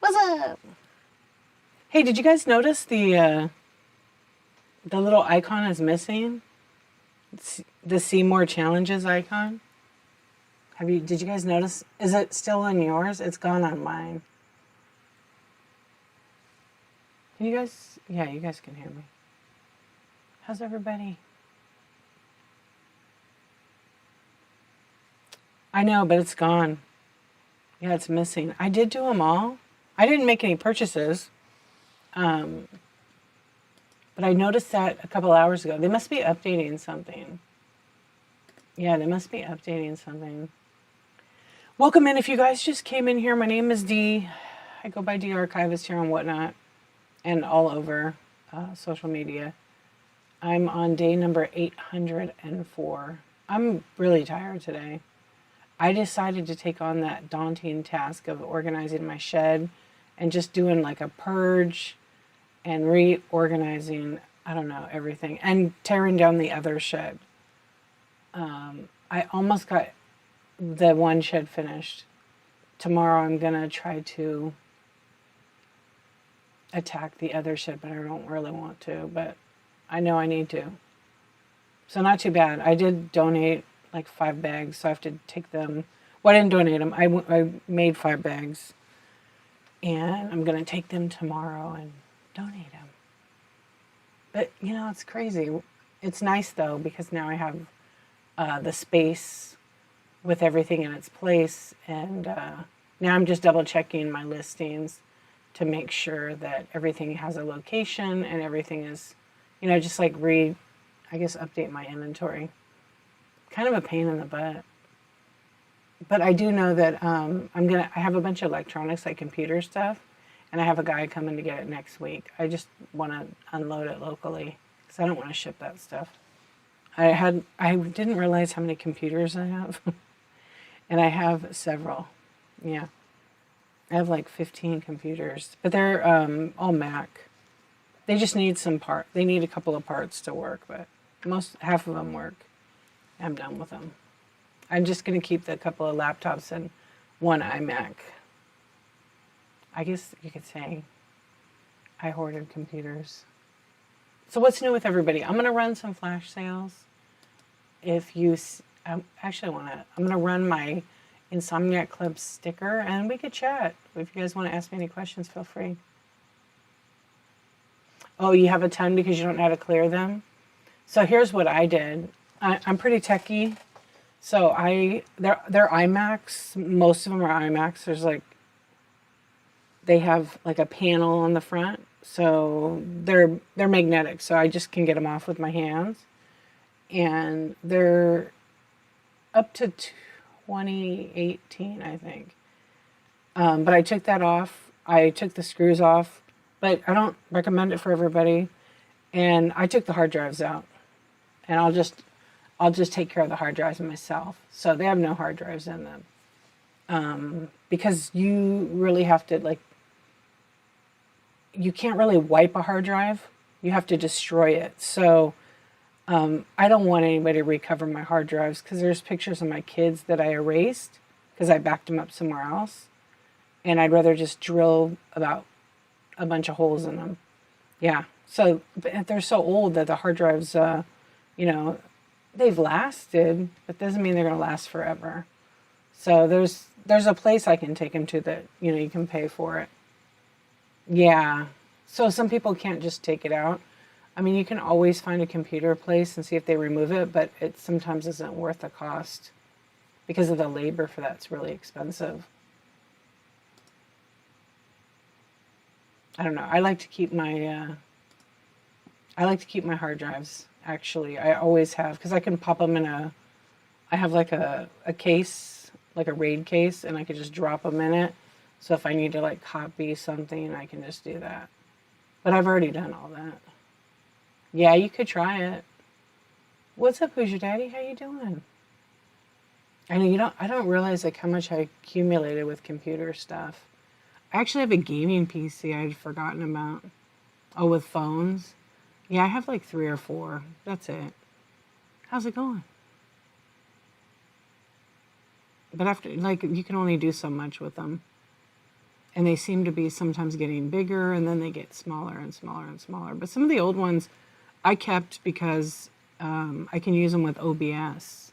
What's up? Hey, did you guys notice the little icon is missing? The see more challenges icon? Did you guys notice? Is it still on yours? It's gone on mine. Can you guys, yeah, you guys can hear me. How's everybody? I know, but it's gone. Yeah, it's missing. I did do them all. I didn't make any purchases. But I noticed that a couple hours ago. They must be updating something. Yeah, they must be updating something. Welcome in if you guys just came in here. My name is Dee. I go by Dee Archivist here on Whatnot and all over social media. I'm on day number 804. I'm really tired today. I decided to take on that daunting task of organizing my shed and just doing like a purge and reorganizing, I don't know, everything, and tearing down the other shed. I almost got the one shed finished. Tomorrow I'm going to try to attack the other shed, but I don't really want to, but I know I need to. So not too bad. I did donate like 5 bags, so I have to take them. Well, I didn't donate them. I made 5 bags, and I'm going to take them tomorrow and donate them. But, you know, it's crazy. It's nice, though, because now I have the space with everything in its place, and now I'm just double-checking my listings to make sure that everything has a location and everything is, you know, just like update my inventory. Kind of a pain in the butt. But I do know that I have a bunch of electronics, like computer stuff, and I have a guy coming to get it next week. I just want to unload it locally because I don't want to ship that stuff. I didn't realize how many computers I have, and I have several. Yeah, I have like 15 computers, but they're all Mac. They just need They need a couple of parts to work, but half of them work. I'm done with them. I'm just going to keep the couple of laptops and one iMac. I guess you could say I hoarded computers. So what's new with everybody? I'm going to run some flash sales. If you, I'm going to run my Insomniac Club sticker and we could chat. If you guys want to ask me any questions, feel free. Oh, you have a ton because you don't know how to clear them? So here's what I did. I'm pretty techie. So they're iMacs. Most of them are iMacs. They have like a panel on the front. So they're magnetic. So I just can get them off with my hands. And they're up to 2018, I think. But I took that off. I took the screws off. But I don't recommend it for everybody. And I took the hard drives out. And I'll just take care of the hard drives myself. So they have no hard drives in them. Because you really have to, you can't really wipe a hard drive. You have to destroy it. So I don't want anybody to recover my hard drives because there's pictures of my kids that I erased because I backed them up somewhere else. And I'd rather just drill about a bunch of holes in them. Yeah. So they're so old that the hard drives, they've lasted, but doesn't mean they're going to last forever. So there's a place I can take them to that, you can pay for it. Yeah. So some people can't just take it out. I mean, you can always find a computer place and see if they remove it, but it sometimes isn't worth the cost because of the labor for that's really expensive. I don't know. I like to keep my hard drives. Actually, I always have, because I can pop them I have like a case, like a RAID case, and I can just drop them in it. So if I need to copy something, I can just do that. But I've already done all that. Yeah, you could try it. What's up, Who's Your Daddy? How you doing? I know I don't realize how much I accumulated with computer stuff. I actually have a gaming PC I'd forgotten about. Oh, with phones? Yeah, I have 3 or 4. That's it. How's it going? But after, you can only do so much with them. And they seem to be sometimes getting bigger, and then they get smaller and smaller and smaller. But some of the old ones I kept because I can use them with OBS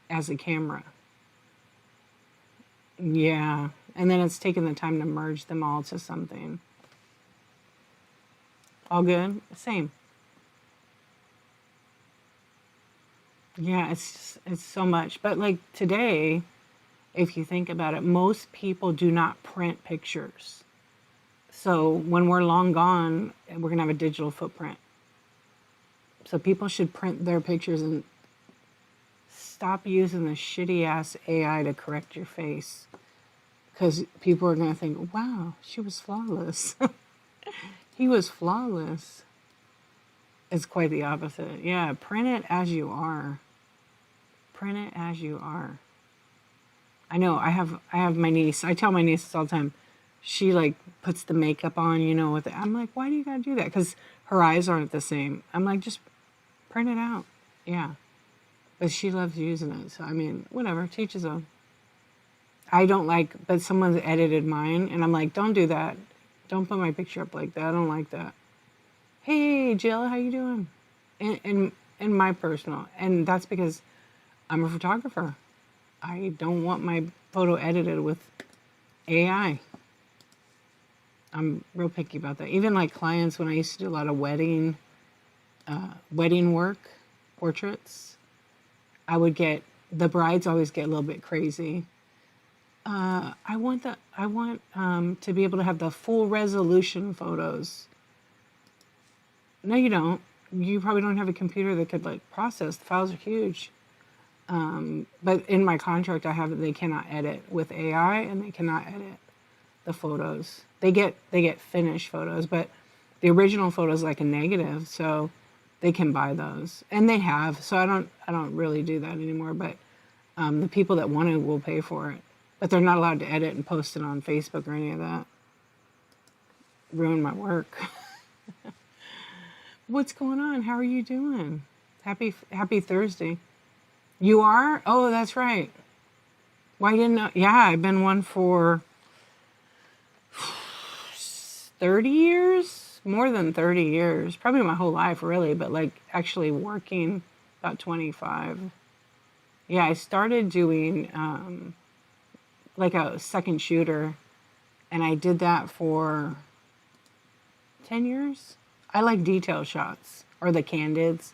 as a camera. Yeah. And then it's taken the time to merge them all to something. All good? Same. Yeah, it's so much. But like today, if you think about it, most people do not print pictures. So when we're long gone, we're going to have a digital footprint. So people should print their pictures and stop using the shitty ass AI to correct your face. Because people are going to think, wow, she was flawless. He was flawless. It's quite the opposite. Yeah, print it as you are. Print it as you are. I know, I have my niece. I tell my nieces all the time, she like puts the makeup on, you know, with it. I'm like, why do you gotta do that? Because her eyes aren't the same. I'm like, just print it out. Yeah. But she loves using it. So, I mean, whatever, teach his own. I don't like, but someone's edited mine, and I'm like, don't do that. Don't put my picture up like that. I don't like that. Hey, Jill, how you doing? In my personal, and that's because I'm a photographer. I don't want my photo edited with AI. I'm real picky about that. Even like clients, when I used to do a lot of wedding work, portraits, I would get, the brides always get a little bit crazy. I want to be able to have the full resolution photos. No, you don't. You probably don't have a computer that could like process. The files are huge. But in my contract, I have that they cannot edit with AI, and they cannot edit the photos. They get finished photos, but the original photo is like a negative, so they can buy those, and they have. So I don't really do that anymore. But the people that want to will pay for it, but they're not allowed to edit and post it on Facebook or any of that. Ruin my work. What's going on? How are you doing? Happy Thursday. You are? Oh, that's right. Why didn't I? Yeah, I've been one for 30 years, more than 30 years, probably my whole life really, but like actually working about 25. Yeah, I started doing like a second shooter, and I did that for 10 years. I like detail shots or the candids.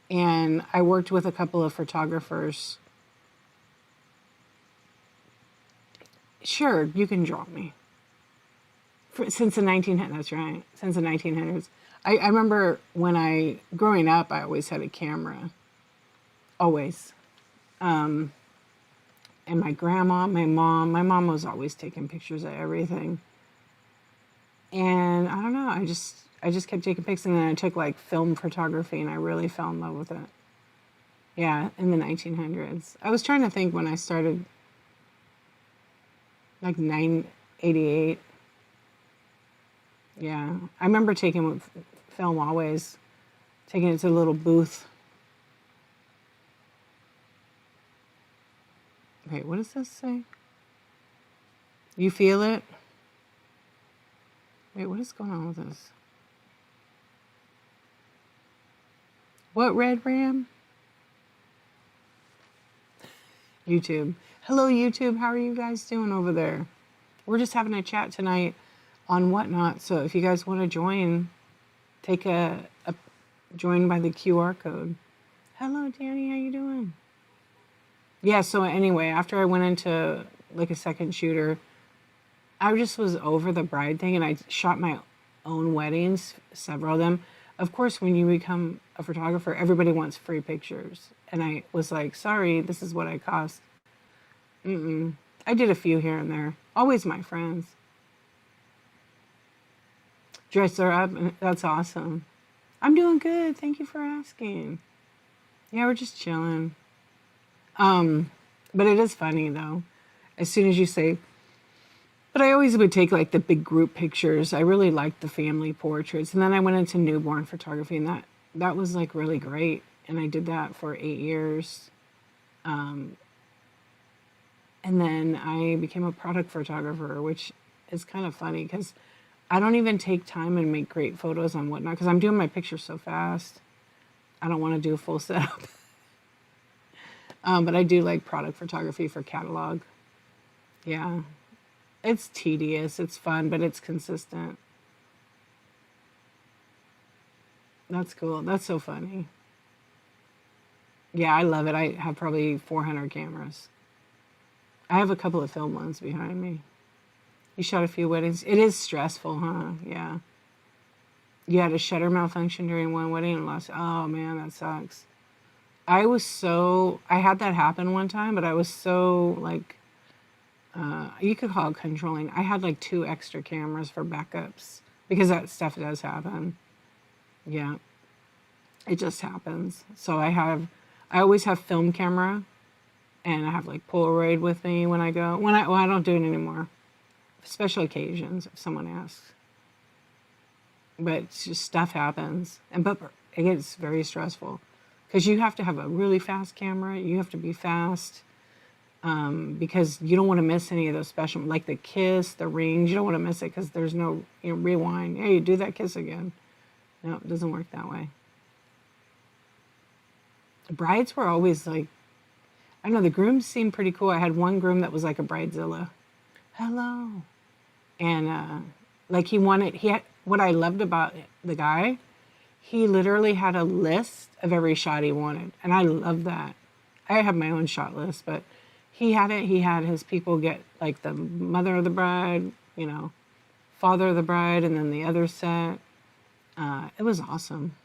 And I worked with a couple of photographers. Sure, you can draw me. Since the 1900s, that's right. Since the 1900s. I remember growing up, I always had a camera. Always. And my grandma, my mom was always taking pictures of everything. And I don't know, I just kept taking pics, and then I took like film photography, and I really fell in love with it. Yeah, in the 1900s. I was trying to think when I started, like 988. Yeah, I remember taking film always, taking it to a little booth. Wait, what does this say? You feel it? Wait, what is going on with this? What, Red Ram? YouTube. Hello, YouTube. How are you guys doing over there? We're just having a chat tonight on Whatnot. So if you guys want to join, take a join by the QR code. Hello, Danny. How you doing? Yeah, so anyway, after I went into like a second shooter, I just was over the bride thing, and I shot my own weddings, several of them. Of course, when you become a photographer, everybody wants free pictures. And I was like, sorry, this is what I cost. I did a few here and there. Always my friends. Dress her up. That's awesome. I'm doing good. Thank you for asking. Yeah, we're just chilling. But it is funny, though. As soon as you say... But I always would take like the big group pictures. I really liked the family portraits. And then I went into newborn photography, and that was like really great. And I did that for 8 years. And And then I became a product photographer, which is kind of funny because I don't even take time and make great photos on whatnot because I'm doing my pictures so fast. I don't want to do a full setup. But I do like product photography for catalog. Yeah. It's tedious. It's fun, but it's consistent. That's cool. That's so funny. Yeah, I love it. I have probably 400 cameras. I have a couple of film ones behind me. You shot a few weddings. It is stressful, huh? Yeah. You had a shutter malfunction during one wedding and lost. Oh man, that sucks. I had that happen one time, but I was so like, you could call it controlling. I had like 2 extra cameras for backups because that stuff does happen. Yeah, it just happens. So I always have film camera, and I have like Polaroid with me when I go. Well, I don't do it anymore. Special occasions, if someone asks. But it's just stuff happens, but it gets very stressful because you have to have a really fast camera. You have to be fast because you don't want to miss any of those special, like the kiss, the rings. You don't want to miss it because there's no rewind. Hey, do that kiss again. No, it doesn't work that way. Brides were always like, I don't know, the grooms seemed pretty cool. I had one groom that was like a bridezilla. Hello. And like what I loved about the guy, he literally had a list of every shot he wanted. And I love that. I have my own shot list, but he had it. He had his people get like the mother of the bride, father of the bride, and then the other set. It was awesome.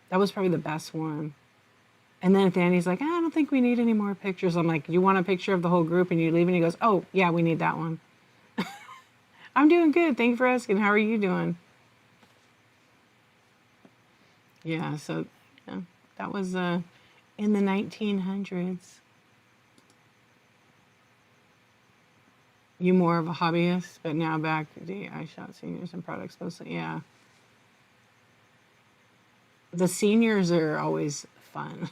That was probably the best one. And then at the end, he's like, I don't think we need any more pictures. I'm like, you want a picture of the whole group? And you leave, and he goes, oh, yeah, we need that one. I'm doing good. Thank you for asking. How are you doing? Yeah, so that was in the 1900s. You more of a hobbyist, but now back I shot seniors and products mostly. Yeah. The seniors are always fun.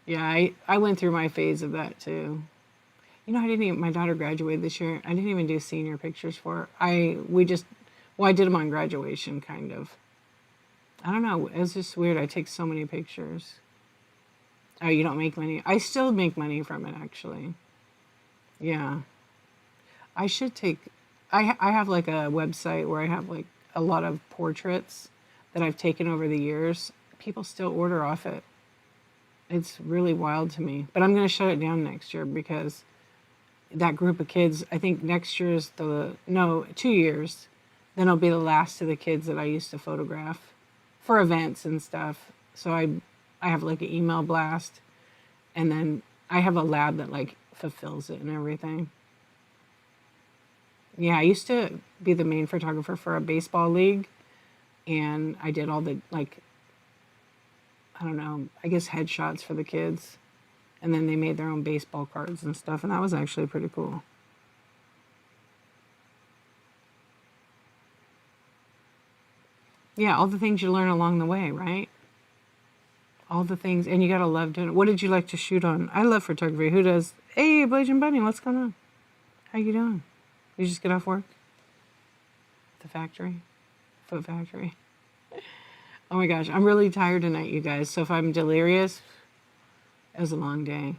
Yeah, I went through my phase of that too. My daughter graduated this year. I didn't even do senior pictures for her. I did them on graduation, kind of. I don't know. It's just weird. I take so many pictures. Oh, you don't make money? I still make money from it, actually. Yeah. I should I have like a website where I have like a lot of portraits that I've taken over the years. People still order off it. It's really wild to me. But I'm going to shut it down next year because that group of kids, I think next year is 2 years, then it'll be the last of the kids that I used to photograph for events and stuff. So I have like an email blast, and then I have a lab that like fulfills it and everything. Yeah, I used to be the main photographer for a baseball league, and I did all the I don't know, I guess headshots for the kids. And then they made their own baseball cards and stuff, and that was actually pretty cool. Yeah, all the things you learn along the way, right? All the things, and you gotta love doing it. What did you like to shoot on? I love photography. Who does? Hey, Blasian Bunny, what's going on? How you doing? You just get off work? The factory? Foot factory? Oh my gosh, I'm really tired tonight, you guys. So if I'm delirious, it was a long day.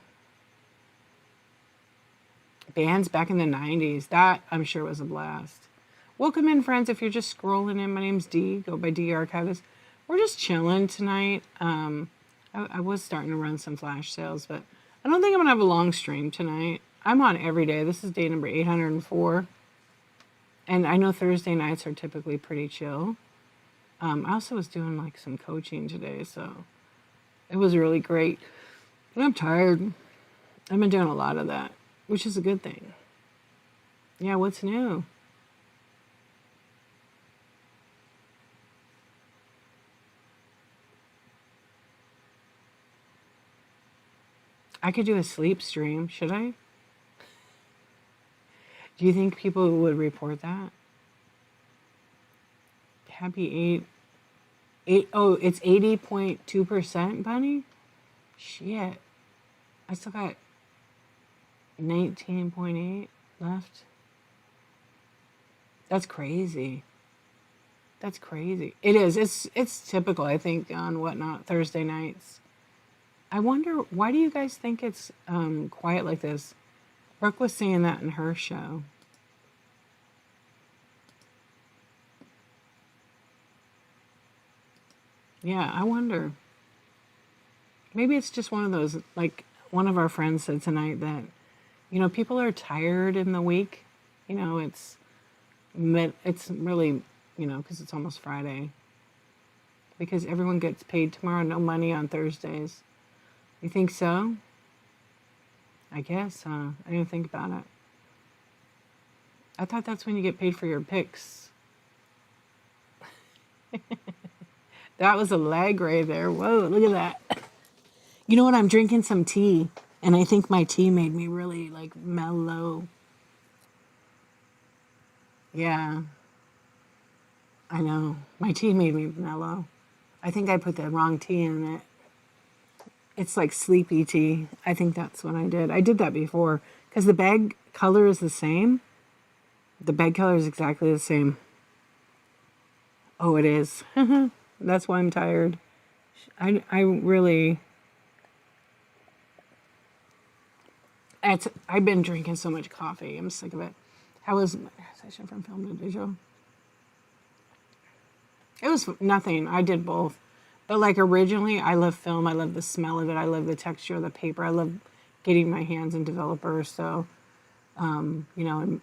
Bands back in the 90s. That, I'm sure, was a blast. Welcome in, friends. If you're just scrolling in, my name's Dee. Go by Dee Archivist. We're just chilling tonight. I was starting to run some flash sales, but I don't think I'm going to have a long stream tonight. I'm on every day. This is day number 804. And I know Thursday nights are typically pretty chill. I also was doing like some coaching today, so it was really great. But I'm tired. I've been doing a lot of that, which is a good thing. Yeah, what's new? I could do a sleep stream. Should I? Do you think people would report that? Happy 8. Oh, it's 80.2%, Bunny? Shit. I still got 19.8 left. That's crazy. That's crazy. It is. It's typical, I think, on Whatnot Thursday nights. I wonder, why do you guys think it's quiet like this? Brooke was saying that in her show. Yeah, I wonder. Maybe it's just one of those, like one of our friends said tonight that, people are tired in the week. It's really, because it's almost Friday. Because everyone gets paid tomorrow, no money on Thursdays. You think so? I guess, I didn't think about it. I thought that's when you get paid for your picks. That was a lag right there. Whoa, look at that. You know what? I'm drinking some tea, and I think my tea made me really, mellow. Yeah, I know. My tea made me mellow. I think I put the wrong tea in it. It's like sleepy tea. I think that's what I did. I did that before, because the bag color is the same. The bag color is exactly the same. Oh, it is. That's why I'm tired. I really... I've been drinking so much coffee. I'm sick of it. How was my session from film to digital? It was nothing. I did both. But originally, I love film. I love the smell of it. I love the texture of the paper. I love getting my hands in developers. So, and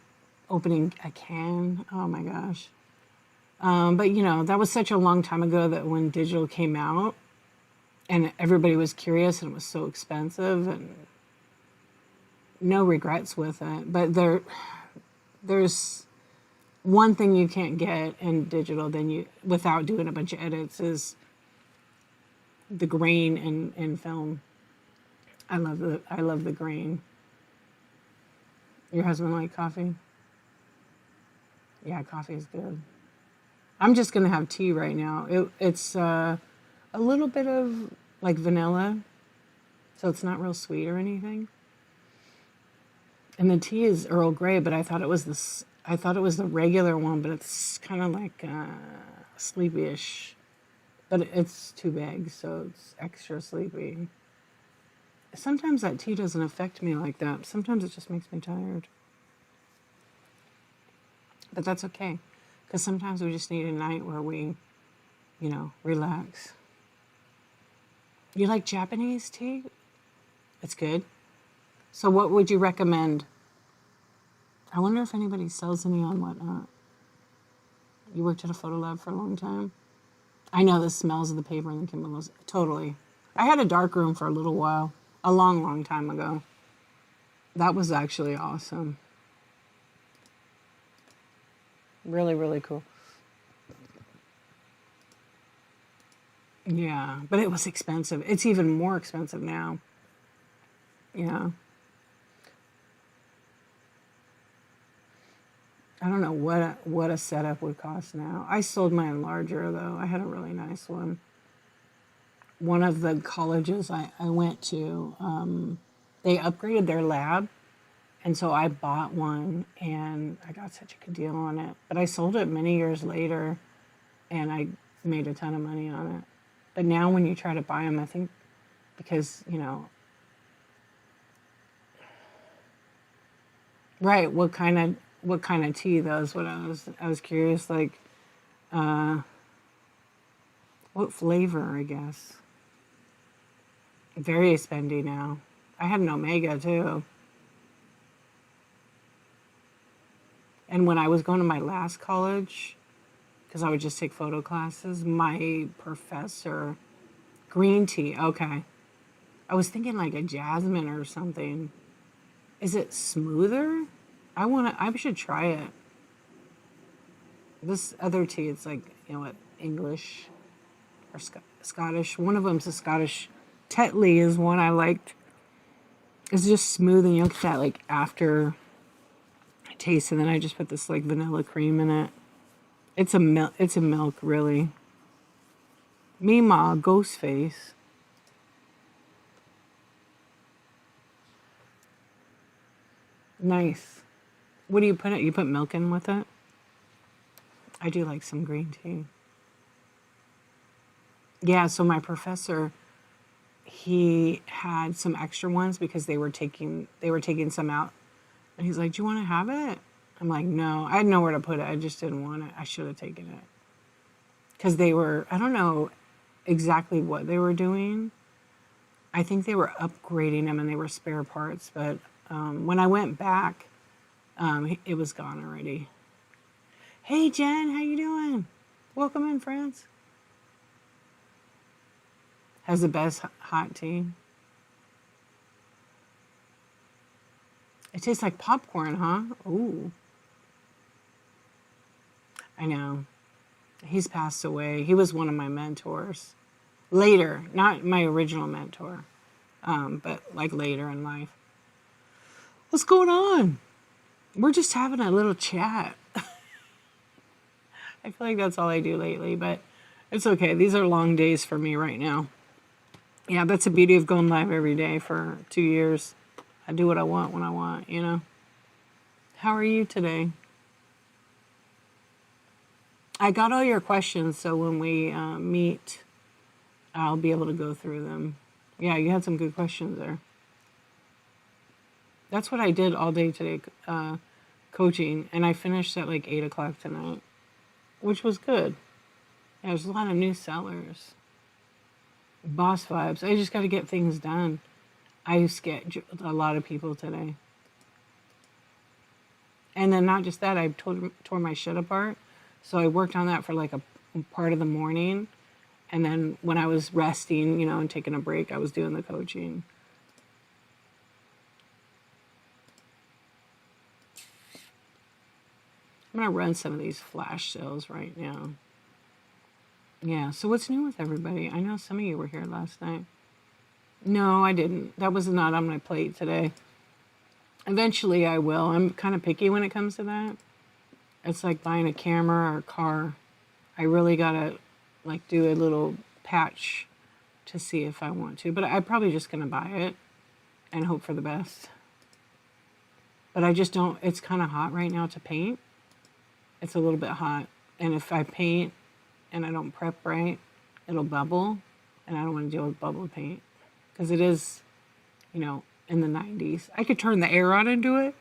opening a can. Oh my gosh. But that was such a long time ago that when digital came out and everybody was curious and it was so expensive, and no regrets with it. But there's one thing you can't get in digital without doing a bunch of edits is the grain in film. I love the grain. Your husband like coffee? Yeah, coffee is good. I'm just gonna have tea right now. It's a little bit of vanilla, so it's not real sweet or anything. And the tea is Earl Grey, but I thought it was the regular one, but it's kind of sleepy-ish. But it's 2 bags, so it's extra sleepy. Sometimes that tea doesn't affect me like that. Sometimes it just makes me tired. But that's okay, because sometimes we just need a night where we, relax. You like Japanese tea? It's good. So what would you recommend? I wonder if anybody sells any on Whatnot. You worked at a photo lab for a long time? I know the smells of the paper and the chemicals. Totally. I had a dark room for a little while, a long, long time ago. That was actually awesome. Really, really cool. Yeah, but it was expensive. It's even more expensive now. Yeah. I don't know what a setup would cost now. I sold my enlarger, though. I had a really nice one. One of the colleges I went to, they upgraded their lab, and so I bought one, and I got such a good deal on it. But I sold it many years later, and I made a ton of money on it. But now when you try to buy them, I think because, right, what kind of tea though is what I was curious, what flavor, I guess. Very spendy now. I had an Omega too. And when I was going to my last college, because I would just take photo classes, my professor, green tea, okay. I was thinking like a jasmine or something. Is it smoother? I should try it. This other tea, it's like, English or Scottish. One of them's a Scottish. Tetley is one I liked. It's just smooth, and you get that after taste, and then I just put this vanilla cream in it. It's a milk, really. Meemaw, Ghostface. Nice. What do you put it? You put milk in with it? I do like some green tea. Yeah, so my professor, he had some extra ones because they were taking some out. And he's like, "Do you want to have it?" I'm like, "No." I had nowhere to put it. I just didn't want it. I should have taken it. Because I don't know exactly what they were doing. I think they were upgrading them and they were spare parts. But when I went back, it was gone already. Hey, Jen, how you doing? Welcome in, friends. Has the best hot tea. It tastes like popcorn, huh? Ooh. I know. He's passed away. He was one of my mentors. Later, not my original mentor, but like later in life. What's going on? We're just having a little chat. I feel like that's all I do lately, but it's okay. These are long days for me right now. Yeah, that's the beauty of going live every day for 2 years. I do what I want when I want, you know? How are you today? I got all your questions, so when we meet, I'll be able to go through them. Yeah, you had some good questions there. That's what I did all day today, coaching, and I finished at like 8 o'clock tonight, which was good. Yeah, there's a lot of new sellers. Boss vibes. I just got to get things done. I sketched a lot of people today. And then not just that, I tore my shit apart. So I worked on that for like a part of the morning. And then when I was resting, and taking a break, I was doing the coaching. I'm going to run some of these flash sales right now. Yeah, so what's new with everybody? I know some of you were here last night. No, I didn't. That was not on my plate today. Eventually I will. I'm kind of picky when it comes to that. It's like buying a camera or a car. I really got to like do a little patch to see if I want to. But I'm probably just going to buy it and hope for the best. But I just don't, it's kind of hot right now to paint. It's a little bit hot. And if I paint and I don't prep right, it'll bubble. And I don't want to deal with bubble paint. Because it is, in the 90s. I could turn the air on and do it.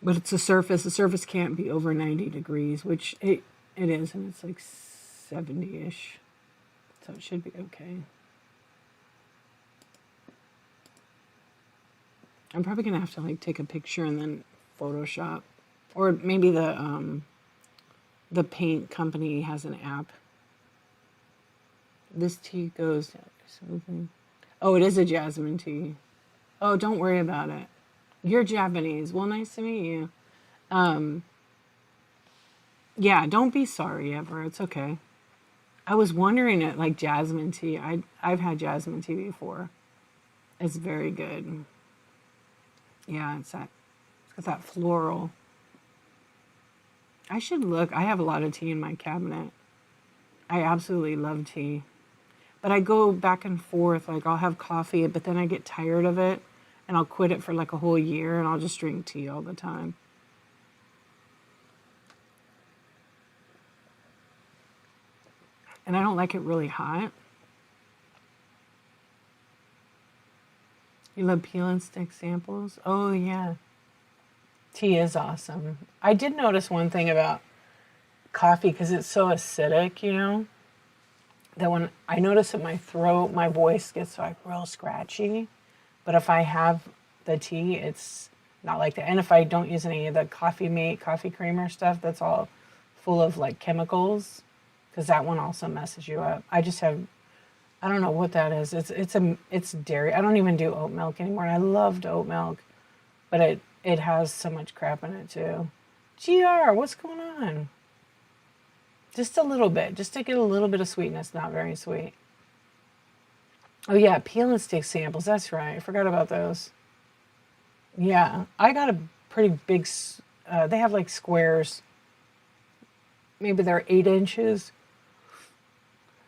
But it's a surface. The surface can't be over 90 degrees, which it is. And it's like 70-ish. So it should be okay. I'm probably going to have to like take a picture and then Photoshop. Or maybe the paint company has an app. This tea goes smoothly. Oh, it is a jasmine tea. Oh, don't worry about it. You're Japanese. Well, nice to meet you. Yeah, don't be sorry ever. It's okay. I was wondering at like jasmine tea. I've had jasmine tea before. It's very good. Yeah, it's got that floral. I should look. I have a lot of tea in my cabinet. I absolutely love tea. But I go back and forth. Like I'll have coffee, but then I get tired of it and I'll quit it for like a whole year and I'll just drink tea all the time. And I don't like it really hot. You love peel and stick samples? Oh, yeah. Tea is awesome. I did notice one thing about coffee because it's so acidic, that when I notice that my throat, my voice gets like real scratchy. But if I have the tea, it's not like that. And if I don't use any of the Coffee Mate, coffee creamer stuff, that's all full of like chemicals, because that one also messes you up. I don't know what that is. It's dairy. I don't even do oat milk anymore. And I loved oat milk, but it has so much crap in it too. GR, what's going on? Just a little bit, just to get a little bit of sweetness, not very sweet. Oh yeah, peel and stick samples, that's right. I forgot about those. Yeah, I got a pretty big, they have like squares. Maybe they're 8 inches.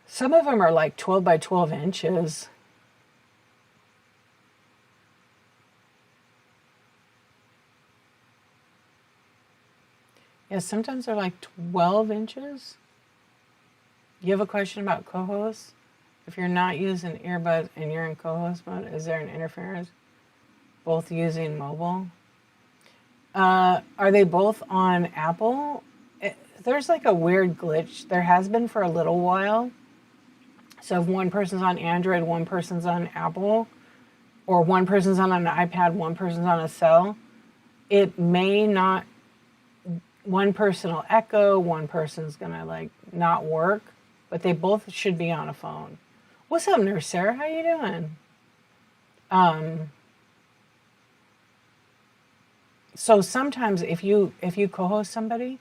Some of them are like 12 by 12 inches. Yeah, sometimes they're like 12 inches. You have a question about co-host? If you're not using earbuds and you're in co-host mode, is there an interference? Both using mobile? Are they both on Apple? There's like a weird glitch. There has been for a little while. So if one person's on Android, one person's on Apple, or one person's on an iPad, one person's on a cell, it may not, one person will echo, one person's gonna like not work, but they both should be on a phone. What's up, Nurse Sarah? How you doing? So sometimes if you co-host somebody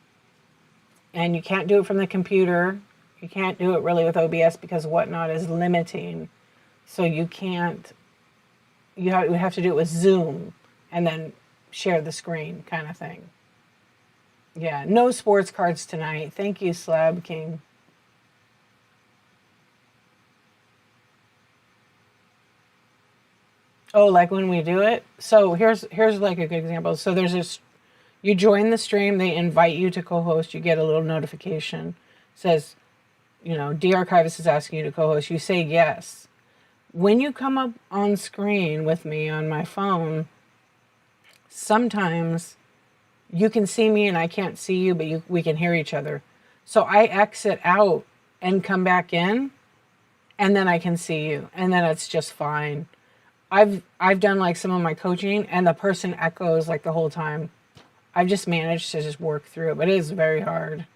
and you can't do it from the computer, you can't do it really with OBS because Whatnot is limiting. So you can't, you have to do it with Zoom and then share the screen kind of thing. Yeah, no sports cards tonight. Thank you, Slab King. Oh, like when we do it? So here's like a good example. So there's this, you join the stream, they invite you to co-host, you get a little notification. It says, you know, D-Archivist is asking you to co-host. You say yes. When you come up on screen with me on my phone, sometimes you can see me and I can't see you, but we can hear each other. So I exit out and come back in, and then I can see you, and then it's just fine. I've done like some of my coaching, and the person echoes like the whole time. I've just managed to just work through it, but it is very hard.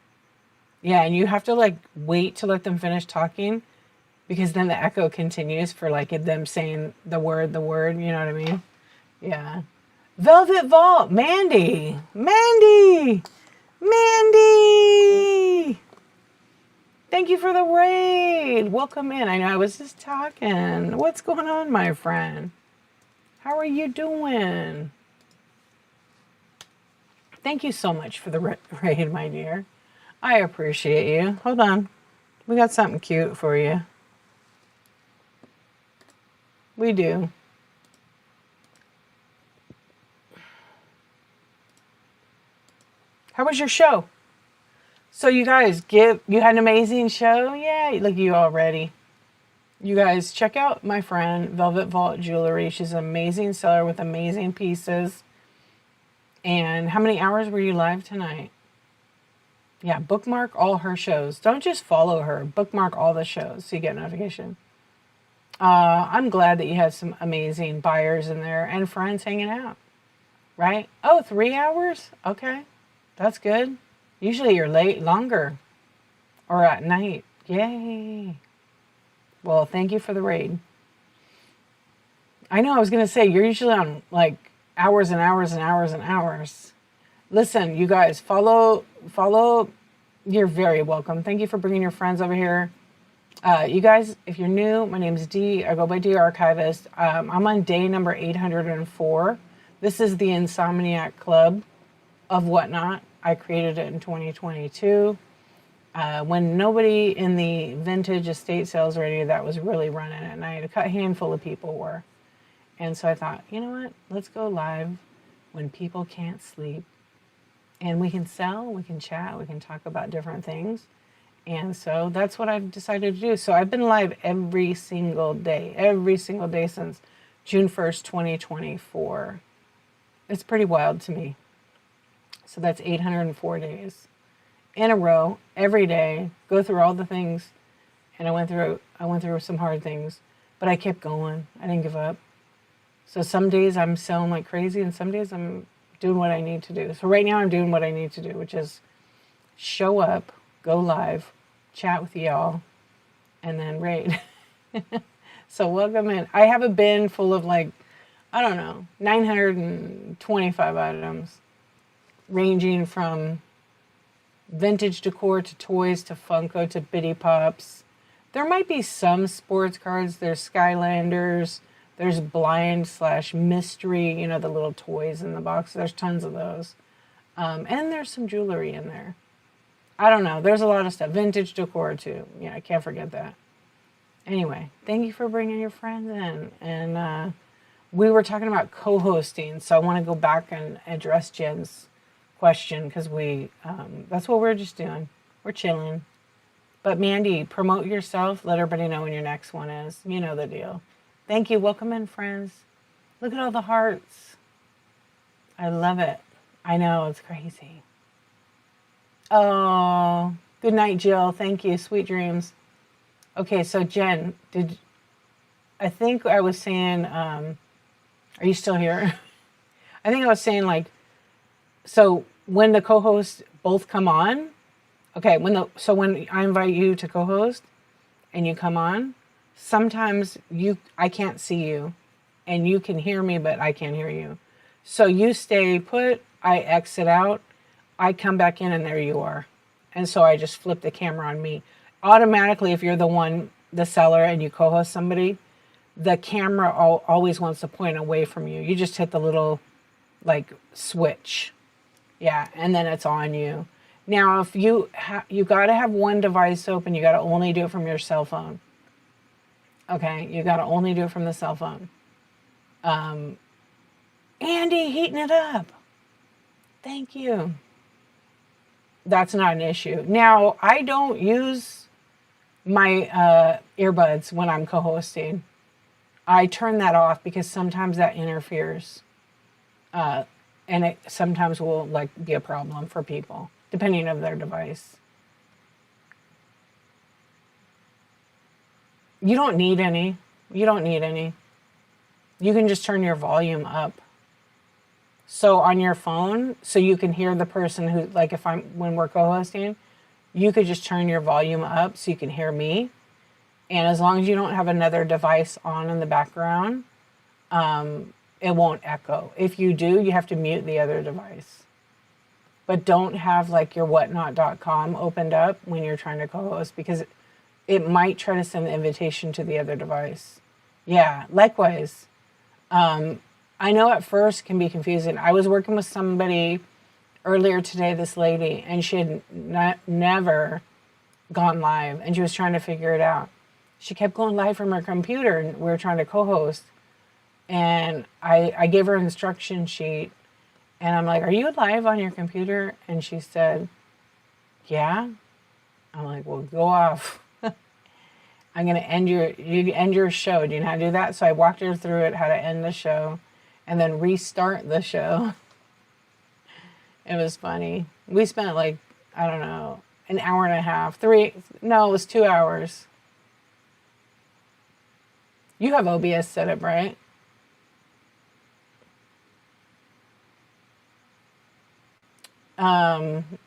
Yeah, and you have to like wait to let them finish talking, because then the echo continues for like them saying the word, you know what I mean? Yeah. Velvet Vault, Mandy. Thank you for the raid. Welcome in. I know I was just talking. What's going on, my friend? How are you doing? Thank you so much for the raid, my dear. I appreciate you. Hold on. We got something cute for you. We do. How was your show? So you guys, you had an amazing show? Yeah, look at you already. You guys, check out my friend, Velvet Vault Jewelry. She's an amazing seller with amazing pieces. And how many hours were you live tonight? Yeah, bookmark all her shows. Don't just follow her. Bookmark all the shows so you get a notification. I'm glad that you had some amazing buyers in there and friends hanging out. Right? Oh, 3 hours? Okay. That's good. Usually you're late longer. Or at night. Yay. Well, thank you for the raid. I know I was going to say, you're usually on like hours and hours and hours and hours. Listen, you guys, follow. You're very welcome. Thank you for bringing your friends over here. You guys, if you're new, my name is Dee. I go by Dee Archivist. I'm on day number 804. This is the Insomniac Club of Whatnot. I created it in 2022 when nobody in the vintage estate sales radio that was really running it, and I had a handful of people were. And so I thought, you know what? Let's go live when people can't sleep. And we can sell, we can chat, we can talk about different things. And so that's what I've decided to do. So I've been live every single day since June 1st, 2024. It's pretty wild to me. So that's 804 days in a row, every day, go through all the things. And I went through some hard things, but I kept going. I didn't give up. So some days I'm selling like crazy, and some days I'm doing what I need to do. So right now I'm doing what I need to do, which is show up, go live, chat with y'all, and then raid. So welcome in. I have a bin full of like, I don't know, 925 items, ranging from vintage decor to toys to Funko to Bitty Pops. There might be some sports cards. There's Skylanders. There's blind/mystery, you know, the little toys in the box. There's tons of those. And there's some jewelry in there. I don't know. There's a lot of stuff. Vintage decor, too. Yeah, I can't forget that. Anyway, thank you for bringing your friends in. And we were talking about co-hosting, so I want to go back and address Jen's question because that's what we're just doing. We're chilling. But Mandy, promote yourself. Let everybody know when your next one is. You know the deal. Thank you. Welcome in, friends. Look at all the hearts. I love it. I know, it's crazy. Oh, good night, Jill. Thank you. Sweet dreams. Okay, so Jen, I think I was saying, are you still here? I think I was saying like, so when the co-hosts both come on, okay, when I invite you to co-host and you come on, sometimes I can't see you and you can hear me, but I can't hear you. So you stay put, I exit out, I come back in and there you are. And so I just flip the camera on me. Automatically, if you're the seller and you co-host somebody, the camera always wants to point away from you. You just hit the little like switch. Yeah, and then it's on you. Now, if you got to have one device open, you got to only do it from your cell phone. Okay, you got to only do it from the cell phone. Andy, heating it up. Thank you. That's not an issue. Now, I don't use my earbuds when I'm co-hosting. I turn that off because sometimes that interferes. And it sometimes will like be a problem for people, depending on their device. You don't need any. You don't need any. You can just turn your volume up. So on your phone, so you can hear the person who, like when we're co-hosting, you could just turn your volume up so you can hear me. And as long as you don't have another device on in the background, it won't echo. If you do, you have to mute the other device. But don't have like your whatnot.com opened up when you're trying to co-host because it might try to send the invitation to the other device. Yeah, likewise. I know at first can be confusing. I was working with somebody earlier today, this lady, and she had never gone live, and she was trying to figure it out. She kept going live from her computer, and we were trying to co-host. And I gave her an instruction sheet, and I'm like, "Are you live on your computer?" And she said, "Yeah." I'm like, "Well, go off. I'm going to end your show. Do you know how to do that?" So I walked her through it, how to end the show, and then restart the show. It was funny. We spent like, I don't know, an hour and a half. It was 2 hours. You have OBS set up, right?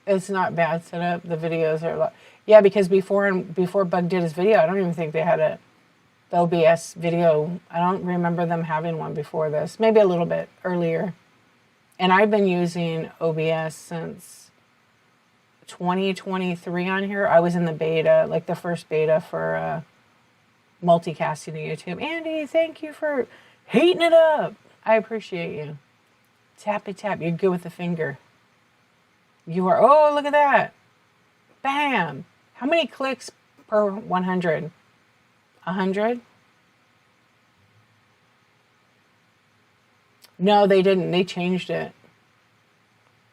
It's not bad set up. The videos are a lot. Yeah, because before Bug did his video, I don't even think they had the OBS video. I don't remember them having one before this. Maybe a little bit earlier. And I've been using OBS since 2023 on here. I was in the beta, like the first beta for multicasting to YouTube. Andy, thank you for heating it up. I appreciate you. Tappy tap. You're good with the finger. You are. Oh, look at that. Bam. How many clicks per 100? 100? No, they didn't. They changed it.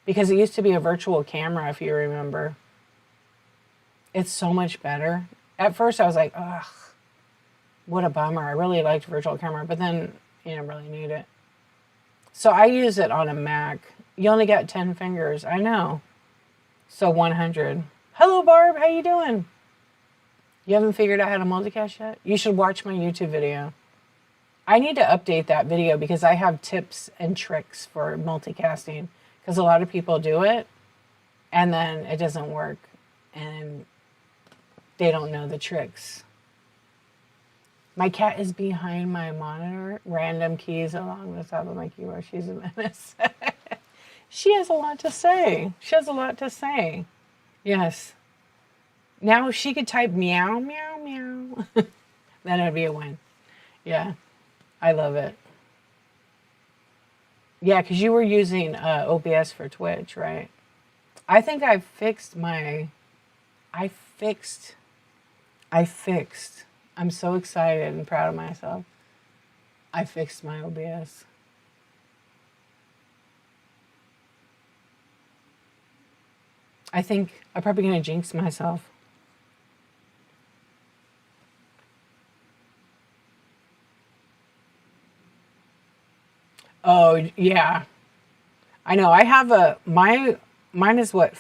Because it used to be a virtual camera, if you remember. It's so much better. At first, I was like, ugh, what a bummer. I really liked virtual camera, but then you don't really need it. So I use it on a Mac. You only got 10 fingers. I know. So 100. Hello, Barb. How you doing? You haven't figured out how to multicast yet? You should watch my YouTube video. I need to update that video because I have tips and tricks for multicasting. Because a lot of people do it, and then it doesn't work. And they don't know the tricks. My cat is behind my monitor. Random keys along the top of my keyboard. She's a menace. She has a lot to say. She has a lot to say. Yes. Now if she could type meow, meow, meow, then it would be a win. Yeah. I love it. Yeah, because you were using OBS for Twitch, right? I think I fixed. I'm so excited and proud of myself. I fixed my OBS. I think I'm probably going to jinx myself. Oh, yeah. I know. I have mine is what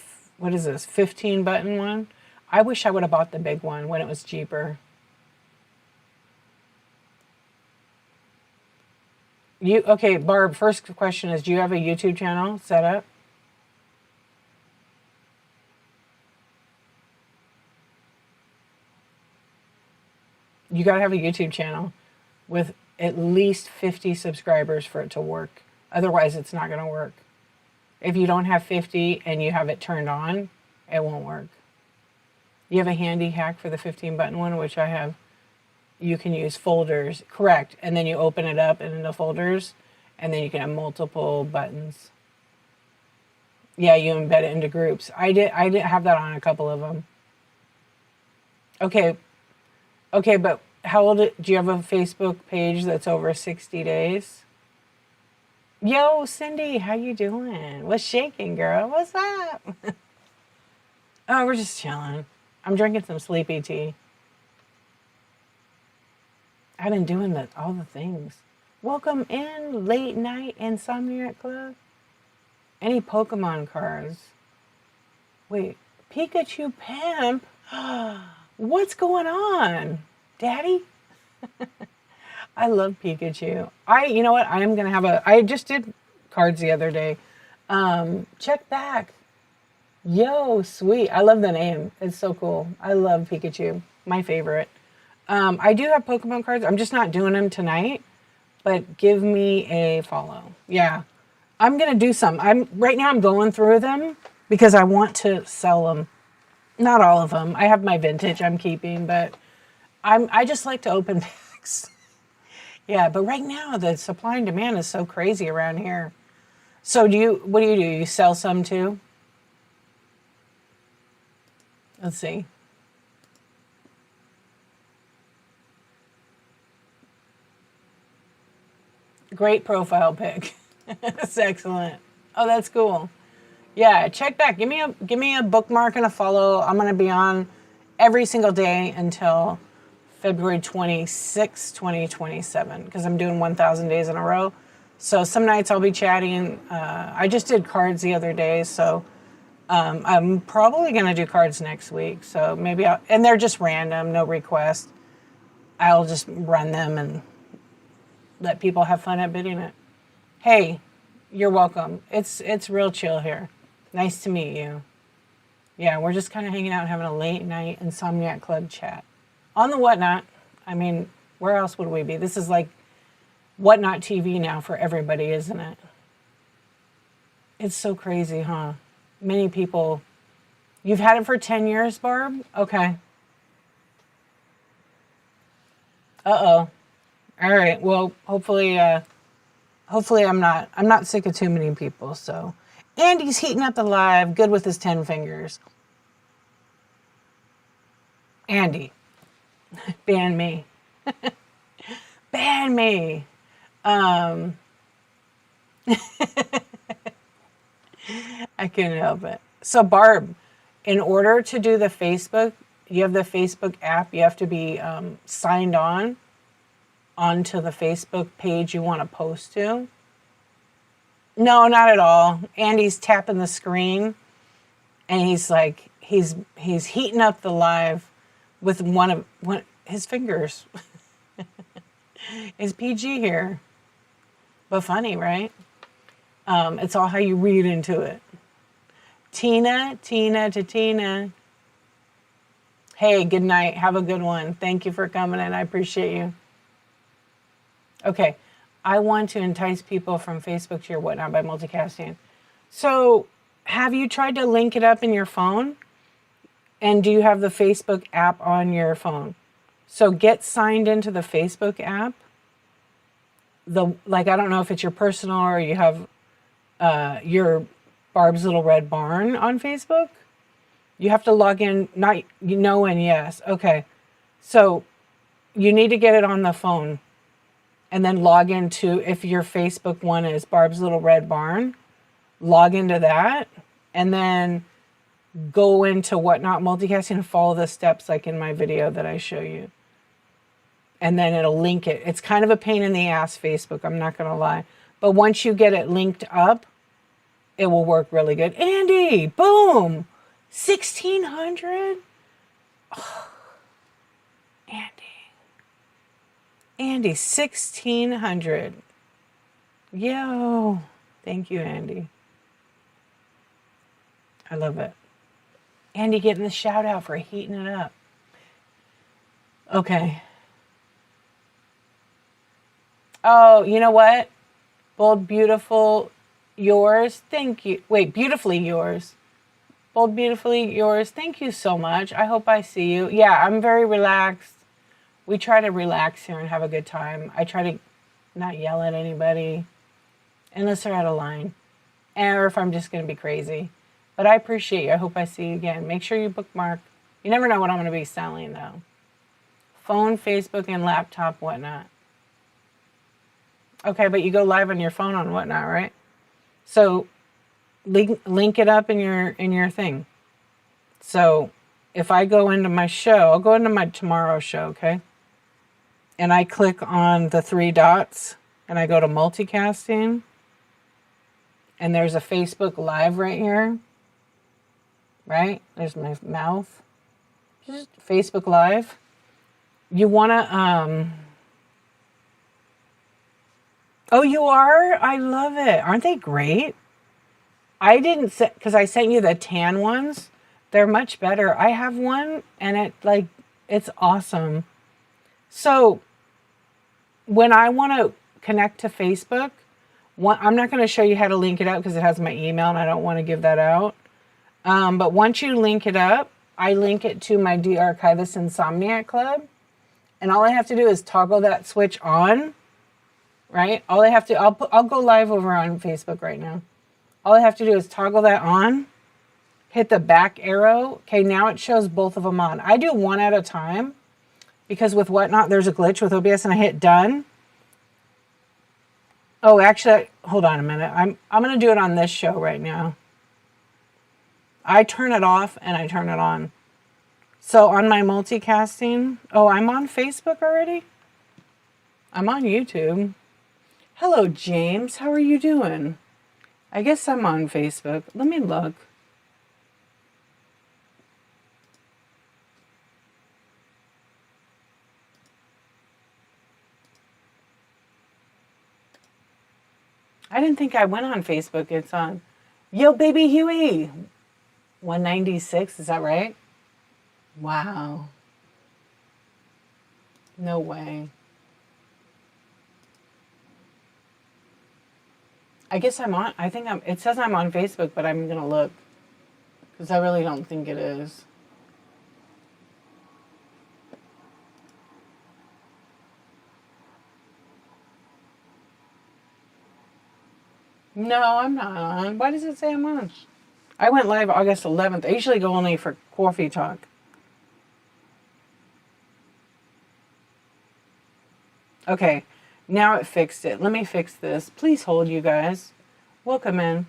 is this? 15 button one? I wish I would have bought the big one when it was cheaper. Okay, Barb, first question is, do you have a YouTube channel set up? You got to have a YouTube channel with at least 50 subscribers for it to work. Otherwise, it's not going to work. If you don't have 50 and you have it turned on, it won't work. You have a handy hack for the 15 button one, which I have. You can use folders, correct, and then you open it up into folders, and then you can have multiple buttons. Yeah, you embed it into groups. I did have that on a couple of them. Okay, okay, but do you have a Facebook page that's over 60 days? Yo, Cindy, how you doing? What's shaking, girl? What's up? Oh, we're just chilling. I'm drinking some sleepy tea. I've been doing all the things. Welcome in, late night Insomniac Club. Any Pokemon cards? Wait, Pikachu Pimp? What's going on, Daddy? I love Pikachu. You know what? I just did cards the other day. Check back. Yo, sweet. I love the name. It's so cool. I love Pikachu. My favorite. I do have Pokemon cards. I'm just not doing them tonight, but give me a follow. Yeah. I'm going to do some. Right now I'm going through them because I want to sell them. Not all of them. I have my vintage I'm keeping, but I just like to open packs. Yeah, but right now the supply and demand is so crazy around here. So what do? You sell some too? Let's see. Great profile pic. That's excellent. Oh, that's cool. Yeah, check back. Give me a bookmark and a follow. I'm going to be on every single day until February 26, 2027, because I'm doing 1,000 days in a row. So some nights I'll be chatting. I just did cards the other day, so I'm probably going to do cards next week. So maybe and they're just random, no request. I'll just run them and let people have fun at bidding it. Hey, you're welcome. It's real chill here. Nice to meet you. Yeah, we're just kind of hanging out, having a late night Insomniac Club chat. On the Whatnot. I mean, where else would we be? This is like Whatnot TV now for everybody, isn't it? It's so crazy, huh? Many people. You've had it for 10 years, Barb? Okay. Uh-oh. All right. Well, hopefully I'm not sick of too many people, so. Andy's heating up the live, good with his 10 fingers. Andy. Ban me. Ban me. I couldn't help it. So Barb, in order to do the Facebook, you have the Facebook app, you have to be signed onto the Facebook page you want to post to. No, not at all. Andy's tapping the screen and he's like, he's heating up the live with one his fingers. It's PG here. But funny, right? It's all how you read into it. Tina to Tina. Hey, good night. Have a good one. Thank you for coming in. I appreciate you. Okay. I want to entice people from Facebook to your Whatnot by multicasting. So, have you tried to link it up in your phone? And do you have the Facebook app on your phone? So get signed into the Facebook app. I don't know if it's your personal or you have your Barb's Little Red Barn on Facebook. You have to log in, and yes. Okay. So you need to get it on the phone and then log into, if your Facebook one is Barb's Little Red Barn, log into that. And then go into Whatnot multicasting and follow the steps like in my video that I show you. And then it'll link it. It's kind of a pain in the ass, Facebook, I'm not going to lie. But once you get it linked up, it will work really good. Andy, boom, 1,600. Oh, Andy, 1,600. Yo, thank you, Andy. I love it. Andy getting the shout out for heating it up. Okay. Oh, you know what? Bold, beautiful, yours. Thank you. Wait, beautifully yours. Bold, beautifully yours. Thank you so much. I hope I see you. Yeah, I'm very relaxed. We try to relax here and have a good time. I try to not yell at anybody unless they're out of line. Or if I'm just going to be crazy. But I appreciate you. I hope I see you again. Make sure you bookmark. You never know what I'm going to be selling, though. Phone, Facebook, and laptop, Whatnot. Okay, but you go live on your phone on Whatnot, right? So link it up in your thing. So if I go into my show, I'll go into my tomorrow show, okay? And I click on the 3 dots and I go to multicasting. And there's a Facebook Live right here. Right? There's my mouth. Just Facebook Live. You want to, oh, you are? I love it. Aren't they great? I didn't set, because I sent you the tan ones. They're much better. I have one and it's awesome. So when I want to connect to Facebook, I'm not going to show you how to link it up because it has my email and I don't want to give that out. But once you link it up, I link it to my de-archivist Insomniac Club. And all I have to do is toggle that switch on, right? All I have to, I'll go live over on Facebook right now. All I have to do is toggle that on, hit the back arrow. Okay, now it shows both of them on. I do one at a time because with Whatnot, there's a glitch with OBS and I hit done. Oh, actually, hold on a minute. I'm going to do it on this show right now. I turn it off and I turn it on. So on my multicasting, oh, I'm on Facebook already? I'm on YouTube. Hello, James. How are you doing? I guess I'm on Facebook. Let me look. I didn't think I went on Facebook. It's on. Yo, baby Huey. 196, is that right? Wow. No way. I guess I'm on, it says I'm on Facebook, but I'm going to look. Because I really don't think it is. No, I'm not on. Why does it say I'm on? I went live August 11th. I usually go only for coffee talk. Okay, now it fixed it. Let me fix this. Please hold, you guys. Welcome in.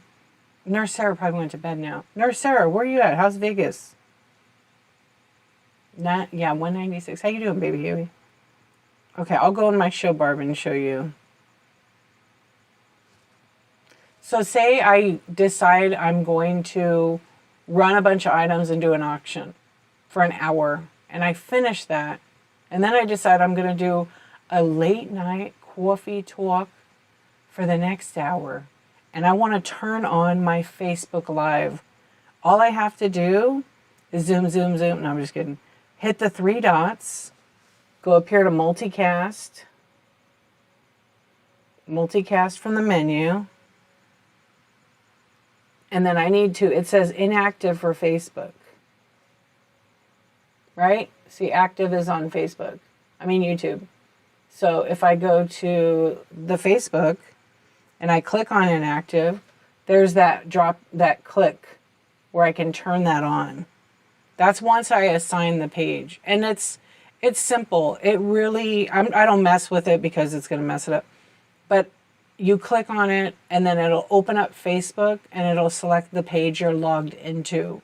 Nurse Sarah probably went to bed now. Nurse Sarah, where are you at? How's Vegas? Yeah, 196. How you doing, baby Huey? Okay, I'll go in my show barb and show you. So say I decide I'm going to run a bunch of items and do an auction for an hour. And I finish that. And then I decide I'm going to do a late night coffee talk for the next hour. And I want to turn on my Facebook Live. All I have to do is zoom, zoom, zoom. No, I'm just kidding. Hit the 3 dots. Go up here to multicast. Multicast from the menu. And then I need to, it says inactive for Facebook. Right? See, active is on Facebook. I mean YouTube. So if I go to the Facebook and I click on inactive, there's that click where I can turn that on. That's once I assign the page. And it's simple. It really, I don't mess with it because it's going to mess it up. But you click on it and then it'll open up Facebook and it'll select the page you're logged into.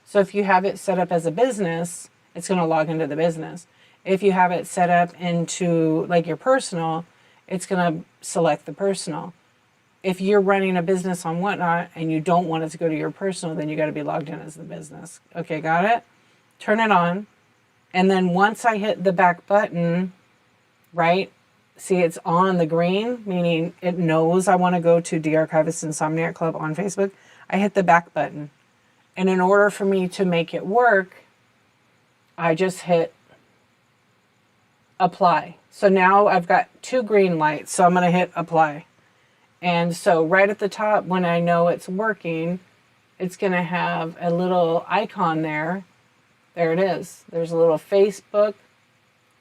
So if you have it set up as a business, it's going to log into the business. If you have it set up into like your personal, it's going to select the personal. If you're running a business on Whatnot and you don't want it to go to your personal, then you got to be logged in as the business. Okay, got it? Turn it on. And then once I hit the back button, right? See, it's on the green, meaning it knows I want to go to De-Archivist Insomniac Club on Facebook. I hit the back button. And in order for me to make it work, I just hit apply. So now I've got 2 green lights. So I'm going to hit apply. And so right at the top, when I know it's working, it's going to have a little icon there. There it is. There's a little Facebook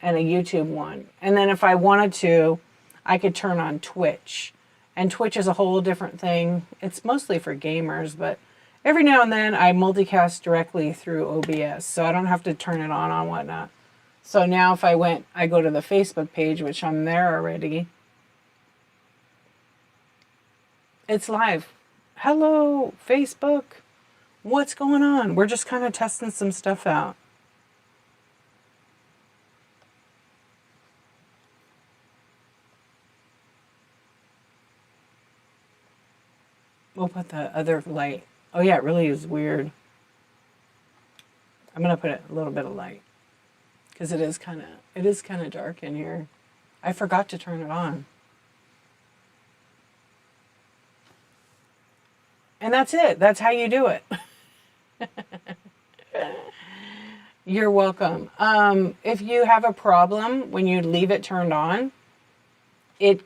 and a YouTube one. And then if I wanted to, I could turn on Twitch. And Twitch is a whole different thing. It's mostly for gamers, but every now and then I multicast directly through OBS, so I don't have to turn it on Whatnot. So now if I go to the Facebook page, which I'm there already. It's live. Hello, Facebook. What's going on? We're just kind of testing some stuff out. We'll put the other light. Oh yeah, it really is weird. I'm gonna put a little bit of light because it is kind of dark in here. I forgot to turn it on. And that's it. That's how you do it. You're welcome. If you have a problem when you leave it turned on, it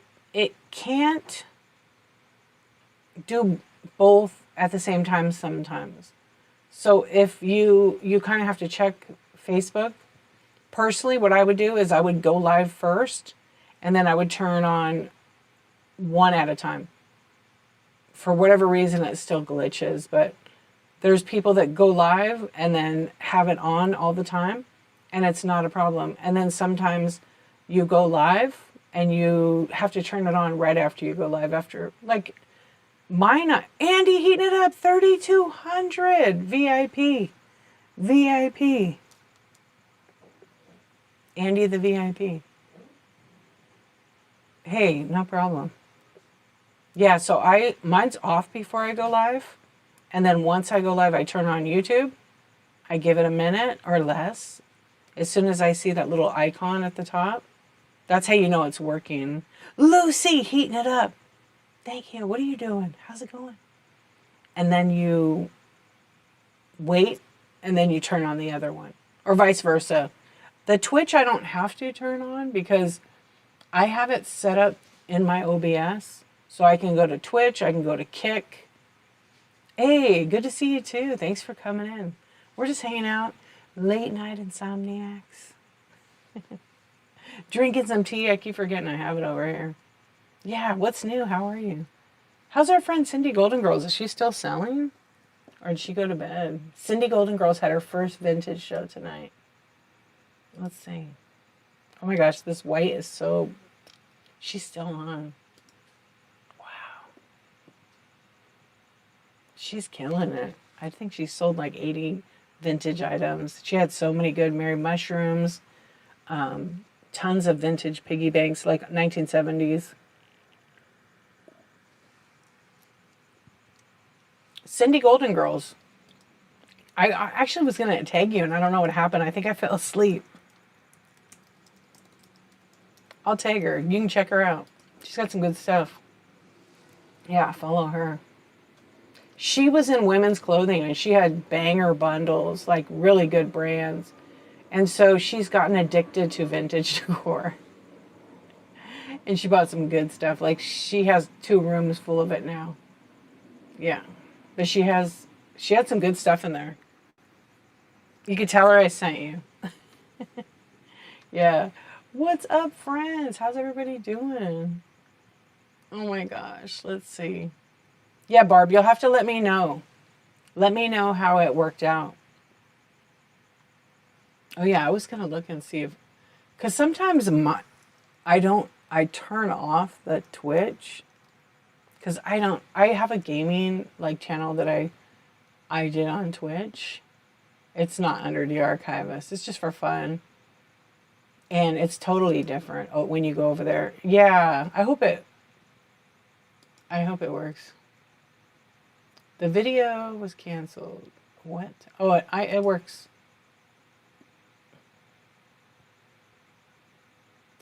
can't do both at the same time sometimes. So if you kind of have to check Facebook. Personally, what I would do is I would go live first, and then I would turn on one at a time. For whatever reason, it still glitches, but there's people that go live and then have it on all the time, and it's not a problem. And then sometimes you go live and you have to turn it on right after you go live after, like mine, Andy heating it up, 3,200 VIP. Andy the VIP. Hey, no problem. Yeah, so mine's off before I go live. And then once I go live, I turn on YouTube. I give it a minute or less. As soon as I see that little icon at the top, that's how you know it's working. Lucy, heating it up. Thank you. What are you doing? How's it going? And then you wait, and then you turn on the other one. Or vice versa. The Twitch I don't have to turn on because I have it set up in my OBS. So I can go to Twitch, I can go to Kick. Hey, good to see you too. Thanks for coming in. We're just hanging out. Late night insomniacs. Drinking some tea. I keep forgetting I have it over here. Yeah, what's new? How are you? How's our friend Cindy Golden Girls? Is she still selling? Or did she go to bed? Cindy Golden Girls had her first vintage show tonight. Let's see. Oh my gosh, this white is so... She's still on. Wow. She's killing it. I think she sold like 80 vintage items. She had so many good Mary Mushrooms. Tons of vintage piggy banks, like 1970s. Cindy Golden Girls. I actually was going to tag you, and I don't know what happened. I think I fell asleep. I'll tag her. You can check her out. She's got some good stuff. Yeah, follow her. She was in women's clothing, and she had banger bundles, like really good brands. And so she's gotten addicted to vintage decor. And she bought some good stuff. Like, she has 2 rooms full of it now. Yeah. But she had some good stuff in there. You could tell her I sent you. Yeah. What's up, friends? How's everybody doing? Oh my gosh. Let's see. Yeah, Barb, you'll have to let me know. Let me know how it worked out. Oh yeah, I was going to look and see if... Because sometimes I turn off the Twitch. Because I have a gaming like channel that I did on Twitch. It's not under the archivist. It's just for fun. And it's totally different when you go over there. Yeah, I hope it works. The video was canceled. What? Oh, it works.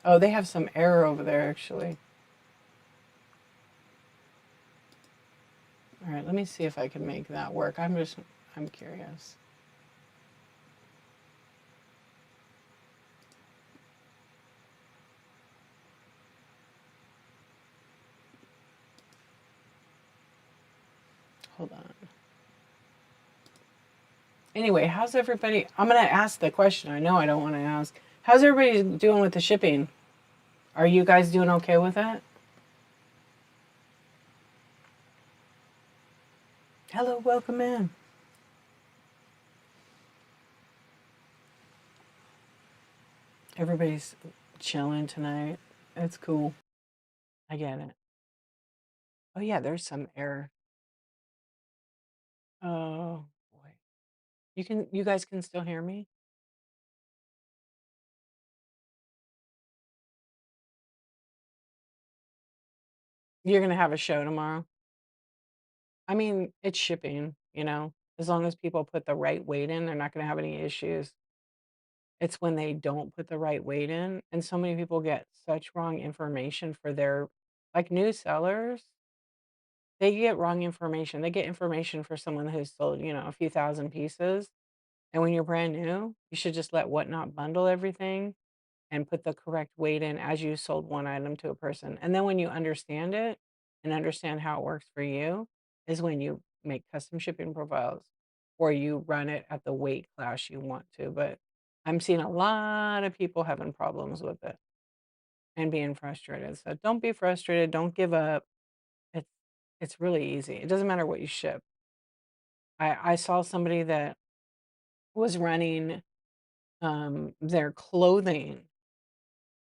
Oh, they have some error over there actually. All right, let me see if I can make that work. I'm curious. Hold on. Anyway, how's everybody? I'm going to ask the question. I know I don't want to ask. How's everybody doing with the shipping? Are you guys doing okay with that? Hello, welcome in. Everybody's chilling tonight. It's cool. I get it. Oh yeah, there's some error. Oh boy. You guys can still hear me? You're gonna have a show tomorrow? I mean, it's shipping, you know. As long as people put the right weight in, they're not gonna have any issues. It's when they don't put the right weight in, and so many people get such wrong information for their like new sellers, they get wrong information. They get information for someone who's sold, a few thousand pieces. And when you're brand new, you should just let Whatnot bundle everything and put the correct weight in as you sold one item to a person. And then when you understand it and understand how it works for you, is when you make custom shipping profiles or you run it at the weight class you want to. But I'm seeing a lot of people having problems with it and being frustrated. So don't be frustrated. Don't give up. It's it's really easy. It doesn't matter what you ship. I saw somebody that was running their clothing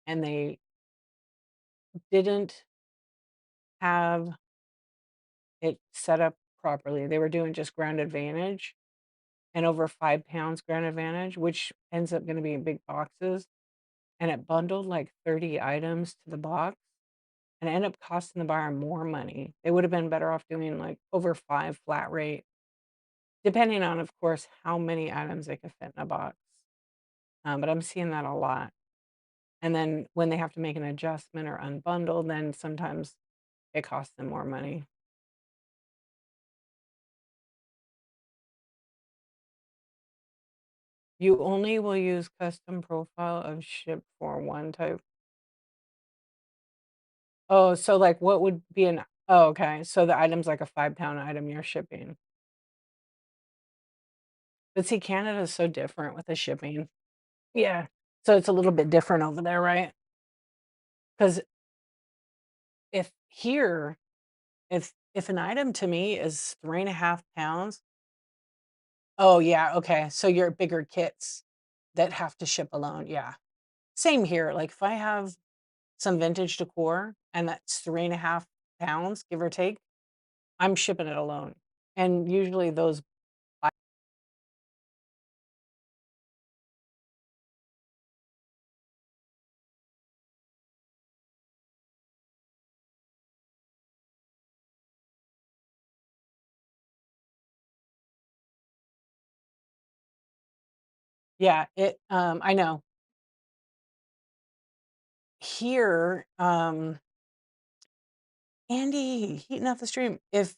and they didn't have it set up properly. They were doing just ground advantage and over 5 pounds ground advantage, which ends up going to be in big boxes. And it bundled like 30 items to the box and it ended up costing the buyer more money. They would have been better off doing like over five flat rate, depending on, of course, how many items they could fit in a box. But I'm seeing that a lot. And then when they have to make an adjustment or unbundle, then sometimes it costs them more money. You only will use custom profile of ship for one type. Oh, so like what would be an oh, okay. So the item's like a 5 pound item you're shipping. But see, Canada is so different with the shipping. Yeah. So it's a little bit different over there, right? Because if here, if an item to me is 3.5 pounds, oh yeah, okay. So your bigger kits that have to ship alone. Yeah. Same here. Like if I have some vintage decor and that's 3.5 pounds, give or take, I'm shipping it alone. And usually those yeah, I know. Here, Andy, heating up the stream. If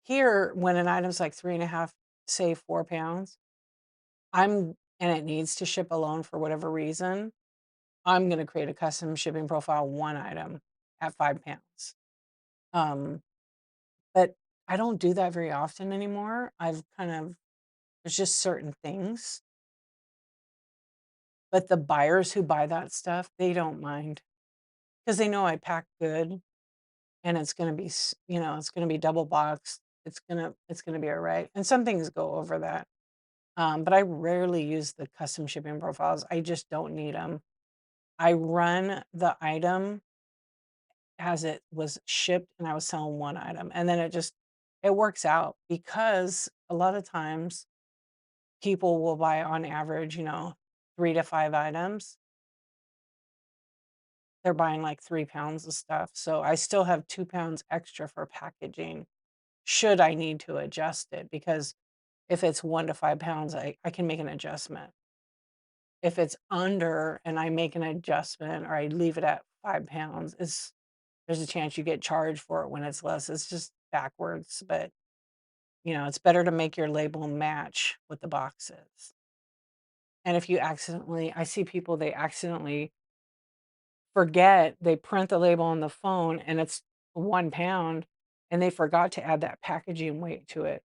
here, when an item's like 3.5, say 4 pounds, and it needs to ship alone for whatever reason, I'm gonna create a custom shipping profile, one item at 5 pounds. Um, but I don't do that very often anymore. There's just certain things. But the buyers who buy that stuff, they don't mind because they know I pack good and it's gonna be, it's gonna be double boxed. It's gonna be all right. And some things go over that. But I rarely use the custom shipping profiles. I just don't need them. I run the item as it was shipped and I was selling one item. And then it works out because a lot of times people will buy on average, 3 to 5 items. They're buying like 3 pounds of stuff. So I still have 2 pounds extra for packaging should I need to adjust it, because if it's 1 to 5 pounds, I can make an adjustment. If it's under and I make an adjustment or I leave it at 5 pounds, there's a chance you get charged for it when it's less. It's just backwards, but, it's better to make your label match what the box is. And if you accidentally I see people, they accidentally forget, they print the label on the phone and it's 1 pound and they forgot to add that packaging weight to it.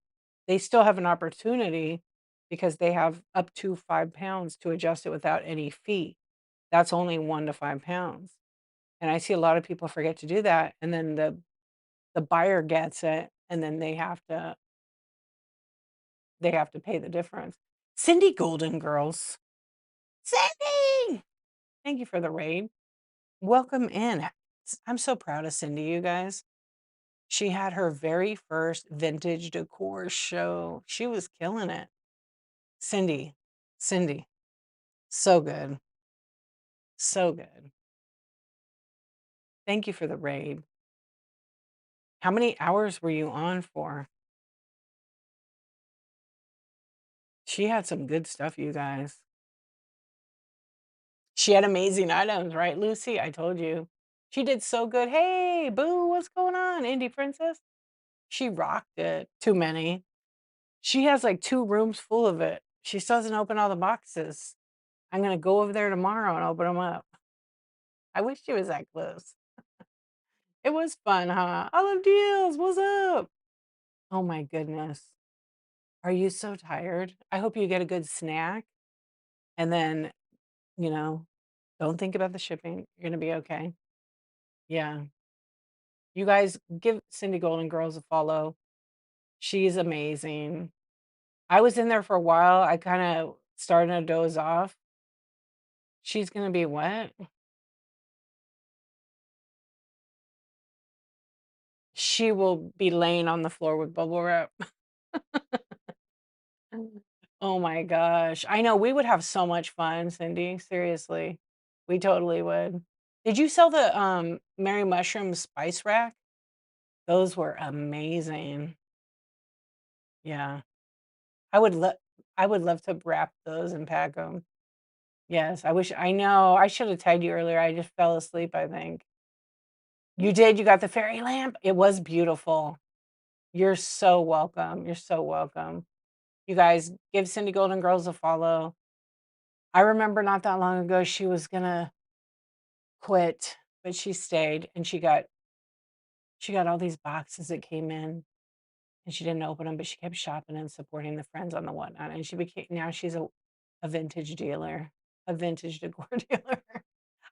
They still have an opportunity because they have up to 5 pounds to adjust it without any fee. That's only 1 to 5 pounds. And I see a lot of people forget to do that, and then the buyer gets it, and then they have to pay the difference. Cindy Golden Girls. Cindy! Thank you for the raid. Welcome in. I'm so proud of Cindy, you guys. She had her very first vintage decor show. She was killing it. Cindy, so good. So good. Thank you for the raid. How many hours were you on for? She had some good stuff, you guys. She had amazing items, right, Lucy? I told you. She did so good. Hey, boo, what's going on, Indie Princess? She rocked it. Too many. She has like 2 rooms full of it. She still hasn't opened all the boxes. I'm gonna go over there tomorrow and open them up. I wish she was that close. It was fun, huh? I love deals. What's up? Oh my goodness. Are you so tired? I hope you get a good snack and then, you know, don't think about the shipping. You're gonna be okay. Yeah. You guys give Cindy Golden Girls a follow. She's amazing. I was in there for a while. I kind of started to doze off. She's gonna be what? She will be laying on the floor with bubble wrap. Oh my gosh. I know we would have so much fun, Cindy. Seriously. We totally would. Did you sell the Mary Mushroom spice rack? Those were amazing. Yeah. I would love I would love to wrap those and pack them. Yes, I know. I should have tagged you earlier. I just fell asleep, I think. You did? You got the fairy lamp? It was beautiful. You're so welcome. You're so welcome. You guys give Cindy Golden Girls a follow. I remember not that long ago she was gonna quit, but she stayed and she got all these boxes that came in and she didn't open them, but she kept shopping and supporting the friends on the whatnot. And now she's a vintage dealer, a vintage decor dealer.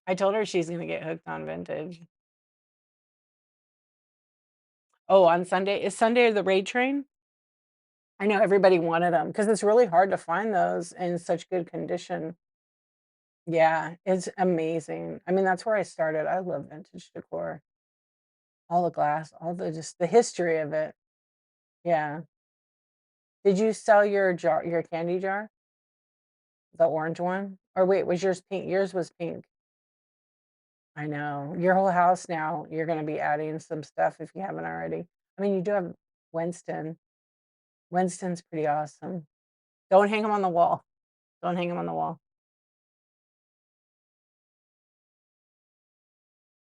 I told her she's gonna get hooked on vintage. Oh, on Sunday? Is Sunday the raid train? I know everybody wanted them because it's really hard to find those in such good condition. Yeah, it's amazing. I mean, that's where I started. I love vintage decor. All the glass, all the just the history of it. Yeah. Did you sell your candy jar? The orange one? Or wait, was yours pink? Yours was pink. I know. Your whole house now, you're gonna be adding some stuff if you haven't already. I mean, you do have Winston. Winston's pretty awesome. Don't hang him on the wall. Don't hang him on the wall.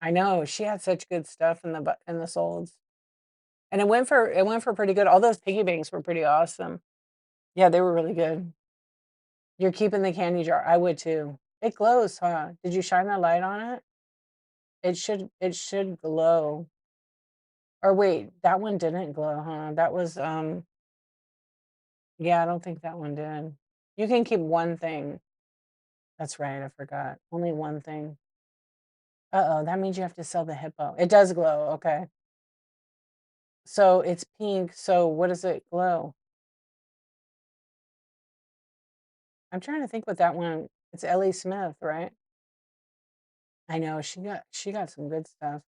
I know, she had such good stuff in the solds. And it went for pretty good. All those piggy banks were pretty awesome. Yeah, they were really good. You're keeping the candy jar. I would too. It glows, huh? Did you shine the light on it? It should glow. Or wait, that one didn't glow, huh? That was yeah, I don't think that one did. You can keep one thing. That's right, I forgot. Only one thing. Uh-oh, that means you have to sell the hippo. It does glow, okay. So it's pink, so what does it glow? I'm trying to think what that one it's Ellie Smith, right? I know, she got some good stuff.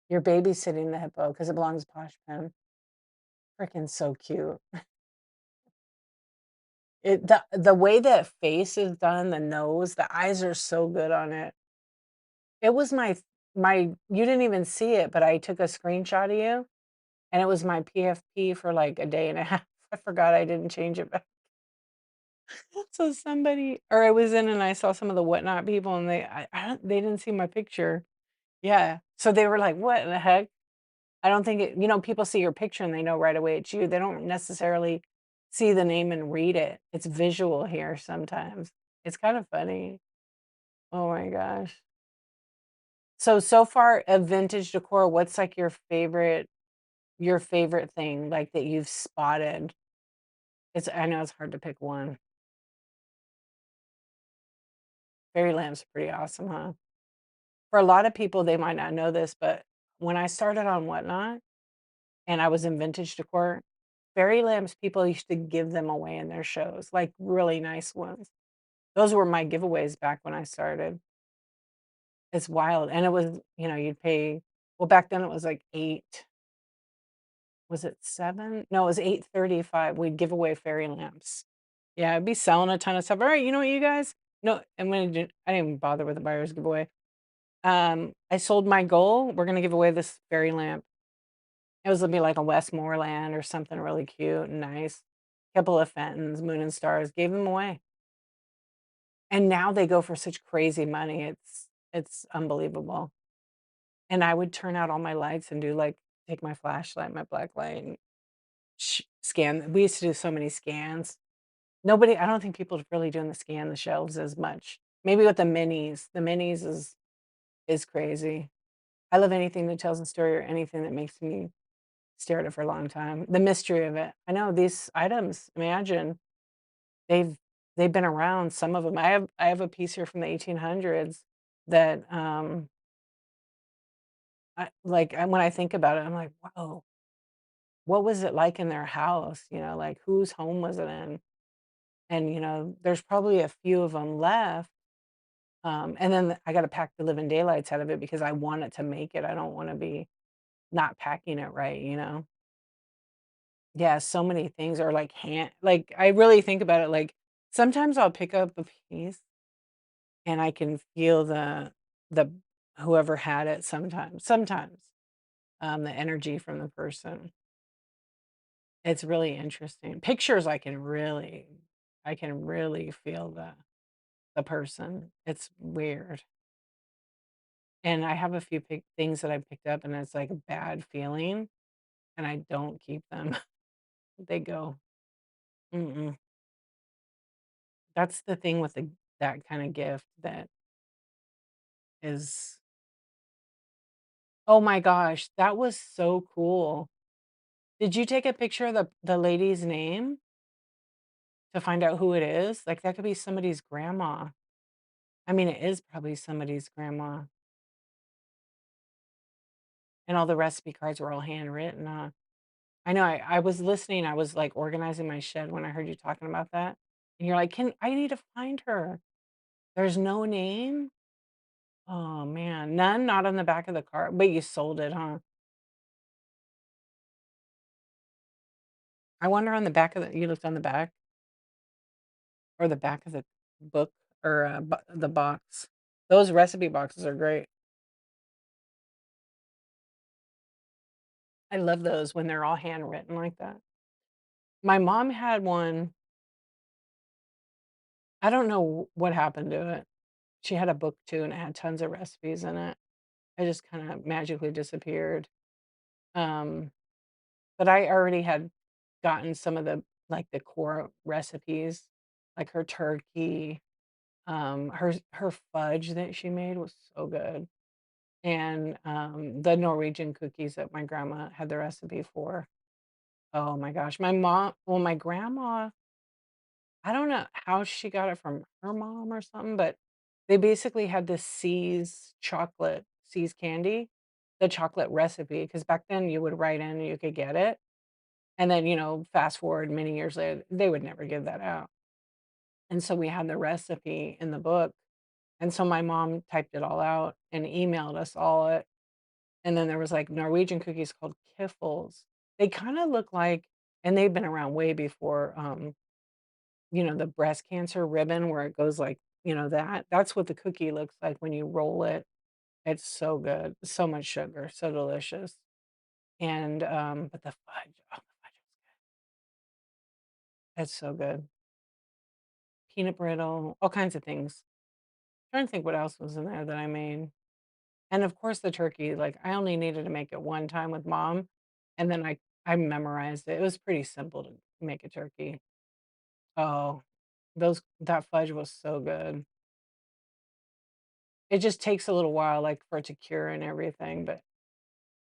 You're babysitting the hippo because it belongs to Posh Pen. Freaking so cute. The way that face is done, the nose, the eyes are so good on it. It was my you didn't even see it, but I took a screenshot of you, and it was my PFP for, like, a day and a half. I forgot I didn't change it back. So somebody or I was in and I saw some of the Whatnot people, and I don't they didn't see my picture. Yeah. So they were like, "What in the heck?" I don't think people see your picture and they know right away it's you. They don't necessarily see the name and read it. It's visual here sometimes. It's kind of funny. Oh my gosh. So far of vintage decor, what's like your favorite thing like that you've spotted? I know it's hard to pick one. Fairy lamps are pretty awesome, huh? For a lot of people, they might not know this, but when I started on Whatnot and I was in vintage decor, fairy lamps, people used to give them away in their shows, like really nice ones. Those were my giveaways back when I started. It's wild. And it was, you'd pay, well, back then it was like was it 7? No, it was 8.35. We'd give away fairy lamps. Yeah, I'd be selling a ton of stuff. All right, you know what, you guys? No, I didn't even bother with the buyer's giveaway. I sold my goal. We're gonna give away this fairy lamp. It was gonna be like a Westmoreland or something really cute and nice. Couple of Fentons, Moon and Stars, gave them away. And now they go for such crazy money. It's unbelievable. And I would turn out all my lights and do like take my flashlight, my black light, and scan. We used to do so many scans. I don't think people are really doing the shelves as much. Maybe with the minis. The minis is crazy. I love anything that tells a story or anything that makes me stare at it for a long time. The mystery of it. I know these items, imagine they've they've been around, some of them. I have a piece here from the 1800s that when I think about it, I'm like, "Whoa, what was it like in their house?" Like whose home was it in? And there's probably a few of them left. And then I got to pack the living daylights out of it because I want it to make it. I don't want to be not packing it right. Yeah, so many things are like I really think about it, like, sometimes I'll pick up a piece and I can feel the whoever had it sometimes, the energy from the person. It's really interesting. Pictures, I can really feel the person. It's weird. And I have a few things that I picked up and it's like a bad feeling and I don't keep them. They go. Mm-mm. That's the thing with that kind of gift that is oh my gosh, that was so cool. Did you take a picture of the lady's name to find out who it is? Like, that could be somebody's grandma. I mean, it is probably somebody's grandma, and all the recipe cards were all handwritten, huh? I know I was listening, I was, like, organizing my shed when I heard you talking about that, and you're like, "Can I need to find her." There's no name? Oh, man. None? Not on the back of the card? But you sold it, huh? I wonder on the back of you looked on the back or the back of the book or, the box. Those recipe boxes are great. I love those when they're all handwritten like that. My mom had one, I don't know what happened to it. She had a book too, and it had tons of recipes in it. It just kinda magically disappeared. Um, but I already had gotten some of the core recipes, like her turkey, her fudge that she made was so good. And, the Norwegian cookies that my grandma had the recipe for. Oh my gosh, my grandma, I don't know how she got it from her mom or something, but they basically had this See's candy, the chocolate recipe. Because back then you would write in and you could get it, and then, fast forward many years later, they would never give that out. And so we had the recipe in the book, and so my mom typed it all out and emailed us all it. And then there was, like, Norwegian cookies called Kiffles. They kinda look like and they've been around way before, the breast cancer ribbon where it goes like, that's what the cookie looks like when you roll it. It's so good. So much sugar, so delicious. And but the fudge, oh, the fudge, it's so good. Peanut brittle, all kinds of things. Trying to think what else was in there that I made. And of course the turkey, like I only needed to make it one time with mom and then I memorized it. It was pretty simple to make a turkey. Oh, those that fudge was so good. It just takes a little while like for it to cure and everything, but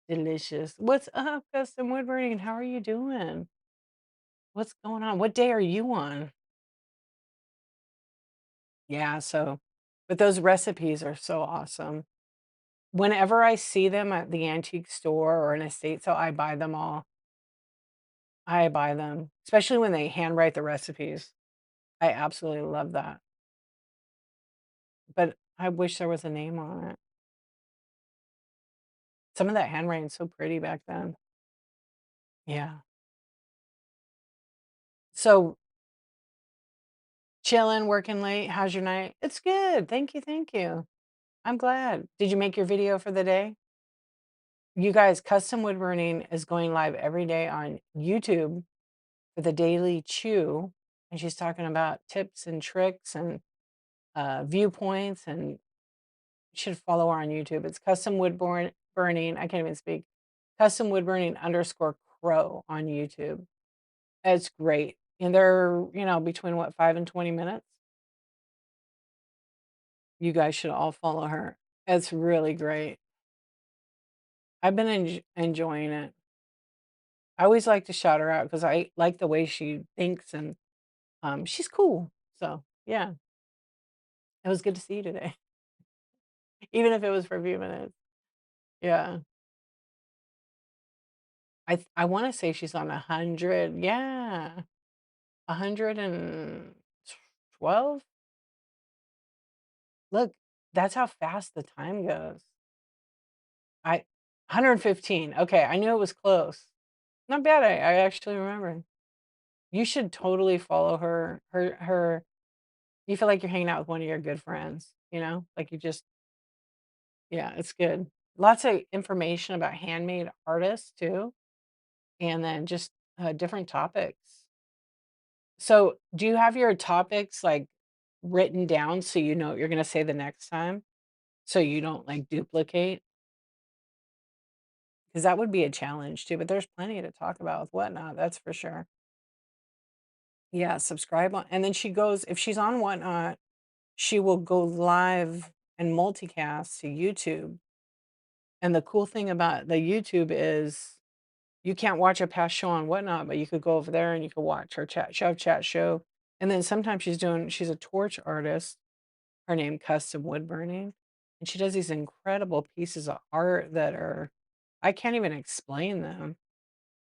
delicious. What's up, Custom Woodburning? How are you doing? What's going on? What day are you on? Yeah, so but those recipes are so awesome. Whenever I see them at the antique store or an estate sale, I buy them all. I buy them, especially when they handwrite the recipes. I absolutely love that. But I wish there was a name on it. Some of that handwriting's so pretty back then. Yeah. So, chilling, working late. How's your night? It's good. Thank you. Thank you. I'm glad. Did you make your video for the day? You guys, Custom Wood Burning is going live every day on YouTube for the Daily Chew. And she's talking about tips and tricks and viewpoints. And you should follow her on YouTube. It's Custom Wood Burning. I can't even speak. Custom Wood Burning _ Crow on YouTube. It's great. And they're, between what, 5 and 20 minutes? You guys should all follow her. It's really great. I've been enjoying it. I always like to shout her out because I like the way she thinks and she's cool. So yeah, it was good to see you today, even if it was for a few minutes. Yeah, I want to say she's on 100. Yeah, 112. Look, that's how fast the time goes. 115. Okay, I knew it was close. Not bad. I actually remember. You should totally follow her. Her. You feel like you're hanging out with one of your good friends. Like you just. Yeah, it's good. Lots of information about handmade artists too, and then just different topics. So, do you have your topics like written down so you know what you're going to say the next time, so you don't like duplicate? Because that would be a challenge too. But there's plenty to talk about with Whatnot. That's for sure. Yeah, subscribe on, and then she goes if she's on Whatnot, she will go live and multicast to YouTube. And the cool thing about the YouTube is you can't watch a past show on Whatnot, but you could go over there and you could watch her chat show. And then sometimes she's a torch artist, her name Custom Wood Burning. And she does these incredible pieces of art that are, I can't even explain them.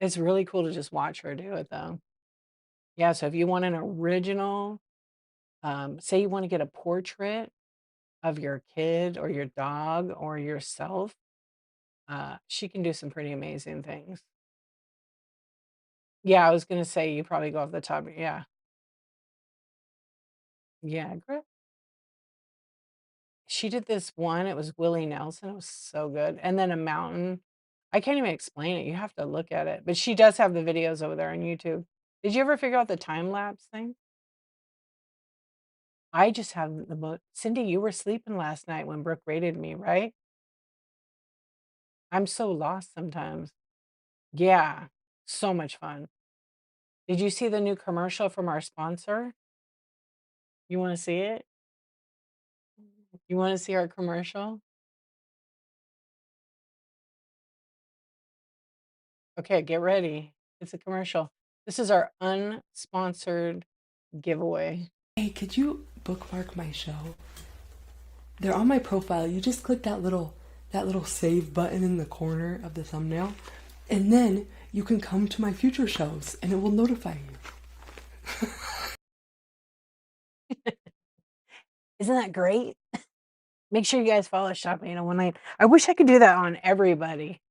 It's really cool to just watch her do it though. Yeah, so if you want an original, say you want to get a portrait of your kid or your dog or yourself, she can do some pretty amazing things. Yeah, I was gonna say you probably go off the top. Yeah. Yeah, she did this one, it was Willie Nelson, it was so good, and then a mountain. I can't even explain it, you have to look at it, but she does have the videos over there on YouTube. Did you ever figure out the time lapse thing? I just have the mo Cindy, you were sleeping last night when Brooke rated me, right? I'm so lost sometimes. Yeah, so much fun. Did you see the new commercial from our sponsor? You wanna see it? You wanna see our commercial? Okay, get ready. It's a commercial. This is our unsponsored giveaway. Hey, could you bookmark my show? They're on my profile. You just click that little save button in the corner of the thumbnail, and then you can come to my future shows and it will notify you. Isn't that great? Make sure you guys follow Shop 801 I wish I could do that on everybody.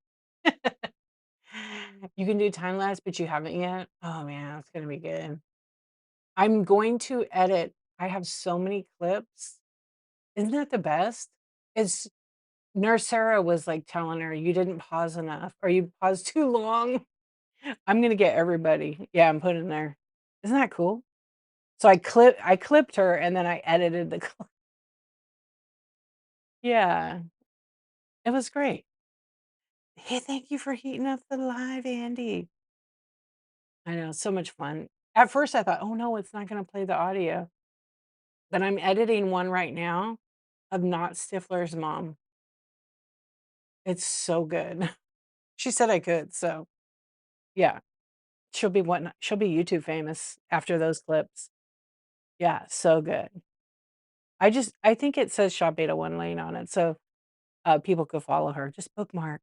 You can do time lapse, but you haven't yet. Oh man, it's gonna be good. I'm going to edit. I have so many clips. Isn't that the best? It's Nurse Sarah was like telling her, you didn't pause enough or you paused too long. I'm gonna get everybody. Yeah, I'm putting there. Isn't that cool? So I clipped her and then I edited the clip. Yeah, it was great. Hey, thank you for heating up the live, Andy. I know, so much fun. At first I thought, oh no, it's not gonna play the audio. But I'm editing one right now of Not Stifler's mom. It's so good. She said I could, so yeah. She'll be YouTube famous after those clips. Yeah, so good. I think it says Shop Beta 1 Lane on it, so, people could follow her. Just bookmark.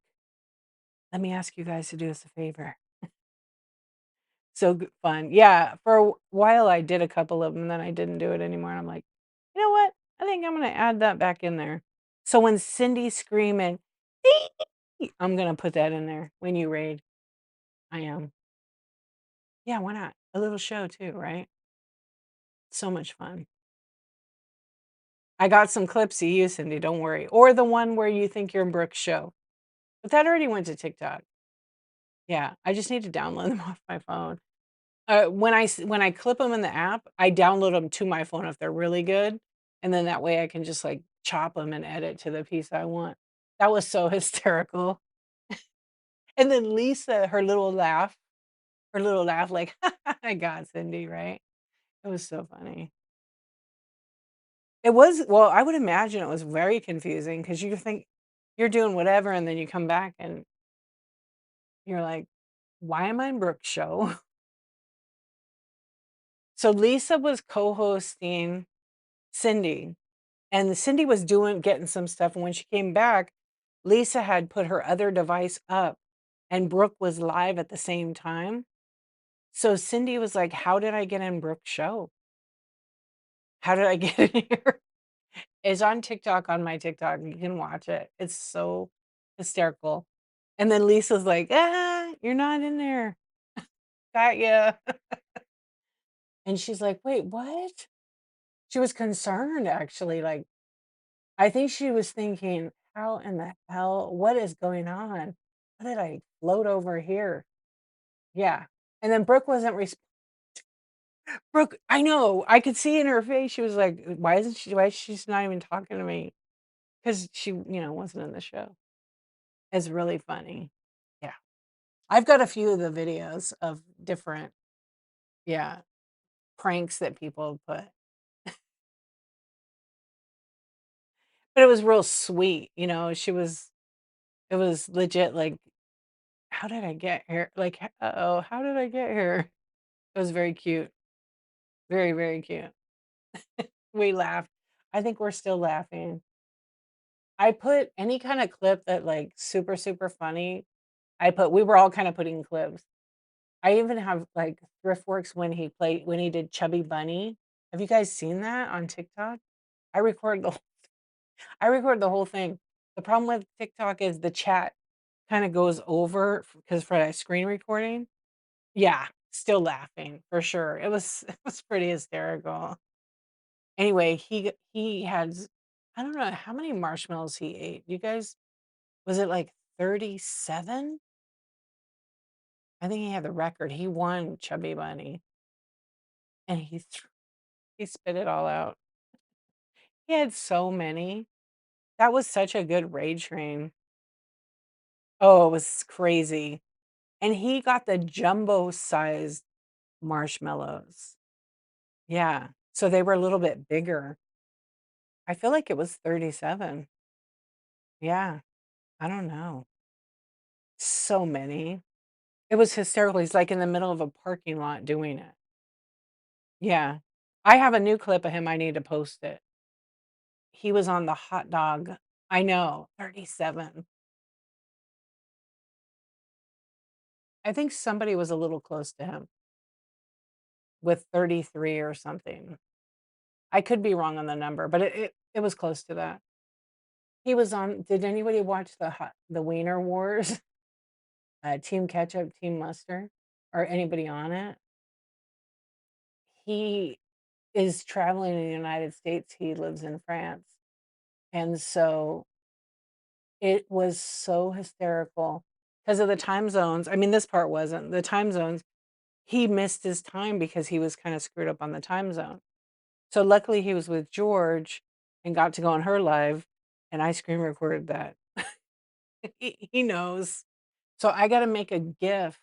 Let me ask you guys to do us a favor. So fun. Yeah, for a while I did a couple of them, and then I didn't do it anymore, and I'm like, "You know what? I think I'm gonna add that back in there." So when Cindy's screaming, "Dee!" I'm gonna put that in there when you raid. I am. Yeah, why not? A little show too, right? So much fun. I got some clips of you, Cindy, don't worry. Or the one where you think you're in Brooke's show. But that already went to TikTok. Yeah, I just need to download them off my phone. When I clip them in the app, I download them to my phone if they're really good, and then that way I can just, like, chop them and edit to the piece I want. That was so hysterical. And then Lisa, her little laugh like, "I got Cindy," right? It was so funny. It was well, I would imagine it was very confusing because you think you're doing whatever, and then you come back and you're like, "Why am I in Brooke's show?" So Lisa was co-hosting Cindy, and Cindy was getting some stuff, and when she came back, Lisa had put her other device up, and Brooke was live at the same time. So Cindy was like, "How did I get in Brooke's show? How did I get in here?" It's on TikTok, on my TikTok, you can watch it. It's so hysterical. And then Lisa's like, "Ah, you're not in there. Got ya." And she's like, "Wait, what?" She was concerned, actually, like, I think she was thinking, "How in the hell what is going on? How did I float over here?" Yeah. And then Brooke wasn't res Brooke I know, I could see in her face, she was like, why is she not even talking to me? Because she, wasn't in the show. It's really funny. Yeah. I've got a few of the videos of different, yeah, pranks that people put. But it was real sweet, it was legit like, "How did I get here?" Like, "Uh-oh, how did I get here?" It was very cute. Very, very cute. We laughed. I think we're still laughing. I put any kinda clip that, like, super, super funny, we were all kinda putting clips. I even have, like, Thriftworks when he did Chubby Bunny. Have you guys seen that on TikTok? I record the I record the whole thing. The problem with TikTok is the chat kinda goes over because for that screen recording. Yeah, still laughing for sure. It was pretty hysterical. Anyway, he had I don't know how many marshmallows he ate. You guys was it like 37? I think he had the record. He won Chubby Bunny, and he spit it all out. He had so many. That was such a good raid train. Oh, it was crazy. And he got the jumbo-sized marshmallows. Yeah, so they were a little bit bigger. I feel like it was 37. Yeah, I don't know. So many. It was hysterical. He's, like, in the middle of a parking lot doing it. Yeah. I have a new clip of him, I need to post it. He was on the hot dog. I know, 37. I think somebody was a little close to him with 33 or something. I could be wrong on the number, but it was close to that. He was on did anybody watch the Wiener Wars? Team Ketchup, Team Mustard? Or anybody on it? he is traveling in the United States. He lives in France. And so it was so hysterical because of the time zones. I mean, this part wasn't. The time zones, he missed his time because he was kind of screwed up on the time zone. So luckily he was with George and got to go on her live, and I screen recorded that. He knows. So I got to make a GIF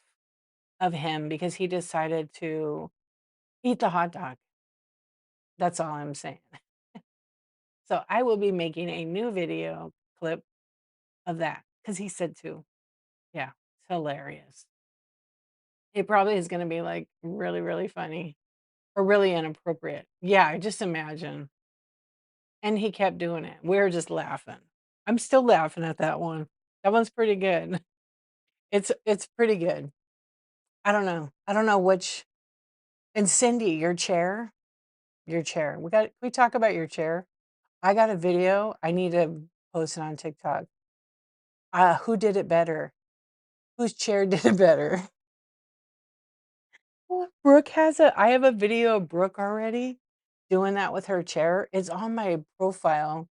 of him because he decided to eat the hot dog. That's all I'm saying. So I will be making a new video clip of that because he said to. Yeah, it's hilarious. It probably is gonna be, like, really, really funny or really inappropriate. Yeah, just imagine. And he kept doing it. We were just laughing. I'm still laughing at that one. That one's pretty good. It's pretty good. I don't know. I don't know which. And Cindy, your chair. We talk about your chair? I got a video. I need to post it on TikTok. Who did it better? Whose chair did it better? Brooke has I have a video of Brooke already doing that with her chair. It's on my profile.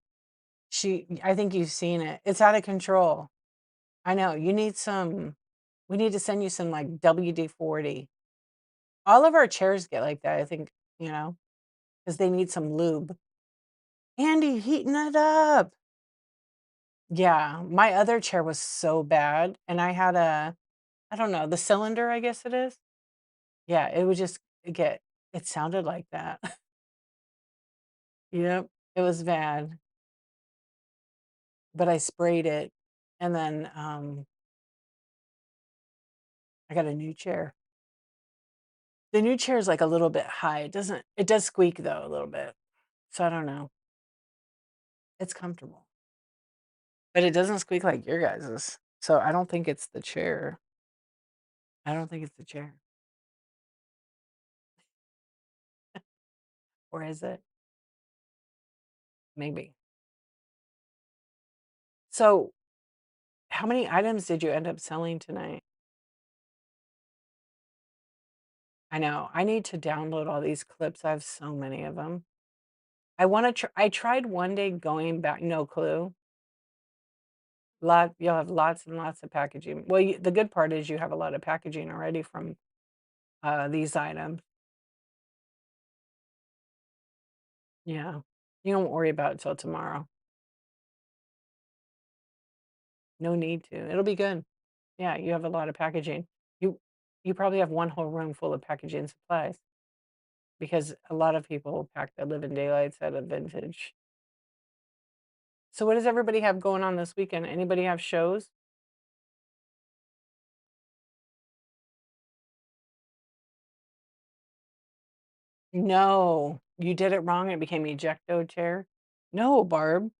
I think you've seen it. It's out of control. I know. We need to send you some like WD-40. All of our chairs get like that, I think, because they need some lube. Andy heating it up. Yeah, my other chair was so bad. And I don't know, the cylinder, I guess it is. Yeah, it would just it sounded like that. Yep, it was bad, but I sprayed it, and then, I got a new chair. The new chair is, like, a little bit high. It does squeak, though, a little bit, so I don't know. It's comfortable, but it doesn't squeak like your guys's, so I don't think it's the chair. I don't think it's the chair. Or is it? Maybe. So, how many items did you end up selling tonight? I know. I need to download all these clips. I have so many of them. I tried one day going back, no clue. You'll have lots and lots of packaging. Well, the good part is you have a lot of packaging already from these items. Yeah, you don't worry about it till tomorrow. No need to. It'll be good. Yeah, you have a lot of packaging. You you probably have one whole room full of packaging supplies because a lot of people pack their living daylights out of vintage. So what does everybody have going on this weekend? Anybody have shows? No, you did it wrong. It became ejecto chair. No, Barb.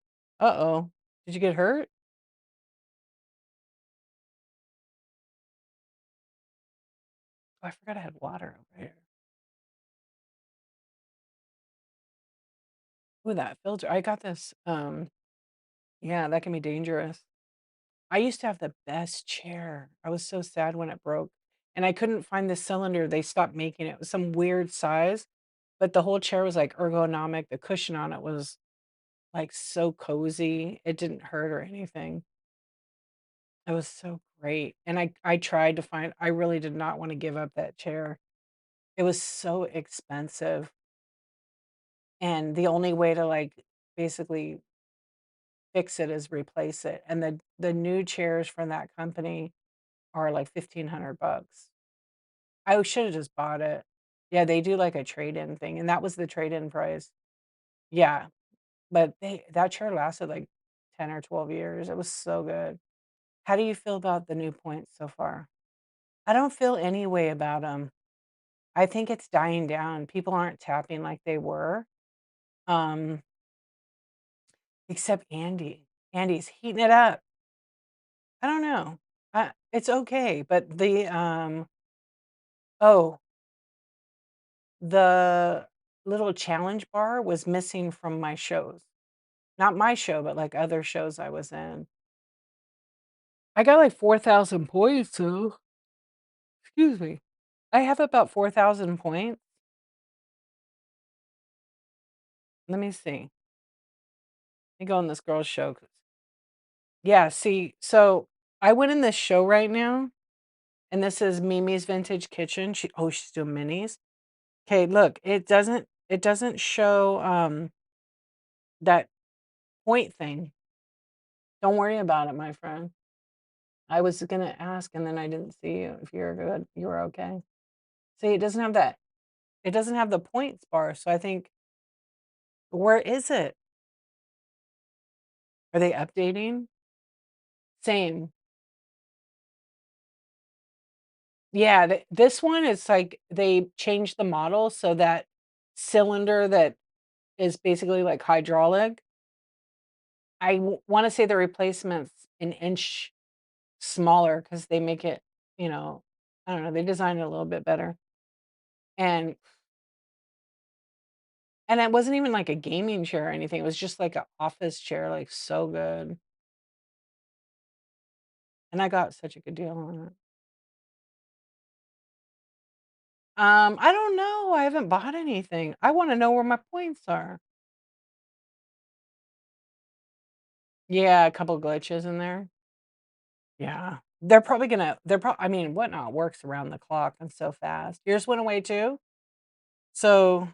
Uh-oh. Did you get hurt? Oh, I forgot I had water over here. Ooh, that filter. I got this. Yeah, that can be dangerous. I used to have the best chair. I was so sad when it broke. And I couldn't find the cylinder. They stopped making it. It was some weird size, but the whole chair was like ergonomic. The cushion on it was like so cozy. It didn't hurt or anything. It was so great. And I tried to find I really did not want to give up that chair. It was so expensive. And the only way to like basically fix it is replace it. And the new chairs from that company are like 1,500 bucks. I should have just bought it. Yeah, they do like a trade-in thing, and that was the trade-in price. Yeah, but that chair lasted like 10 or 12 years. It was so good. How do you feel about the new points so far? I don't feel any way about them. I think it's dying down. People aren't tapping like they were. Um, except Andy. Andy's heating it up. I don't know. It's okay, but oh, the little challenge bar was missing from my shows. Not my show, but like other shows I was in. I got like 4,000 points, so excuse me. I have about 4,000 points. Let me see. Let me go on this girl's show. Yeah, see, so I went in this show right now, and this is Mimi's Vintage Kitchen. She's doing minis. Okay, look, it doesn't show that point thing. Don't worry about it, my friend. I was gonna ask, and then I didn't see you if you're good. You were okay. See, it doesn't have that. It doesn't have the points bar. So I think, where is it? Are they updating? Same. Yeah, this one is like they changed the model so that cylinder that is basically like hydraulic. I want to say the replacement's an inch smaller because they make it, you know, I don't know, they design it a little bit better. And and it wasn't even like a gaming chair or anything. It was just like an office chair, like so good. And I got such a good deal on it. I don't know. I haven't bought anything. I want to know where my points are. Yeah, a couple glitches in there. Yeah. I mean, Whatnot works around the clock and so fast. Yours went away too? So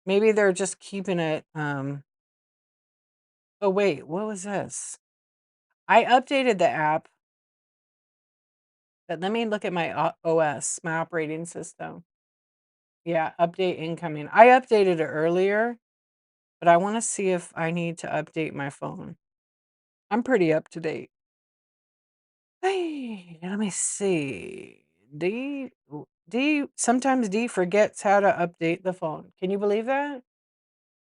maybe they're just keeping it. Oh, wait, what was this? I updated the app, but let me look at my OS, my operating system. Yeah, update incoming. I updated it earlier, but I want to see if I need to update my phone. I'm pretty up to date. Hey, let me see. Sometimes D forgets how to update the phone. Can you believe that?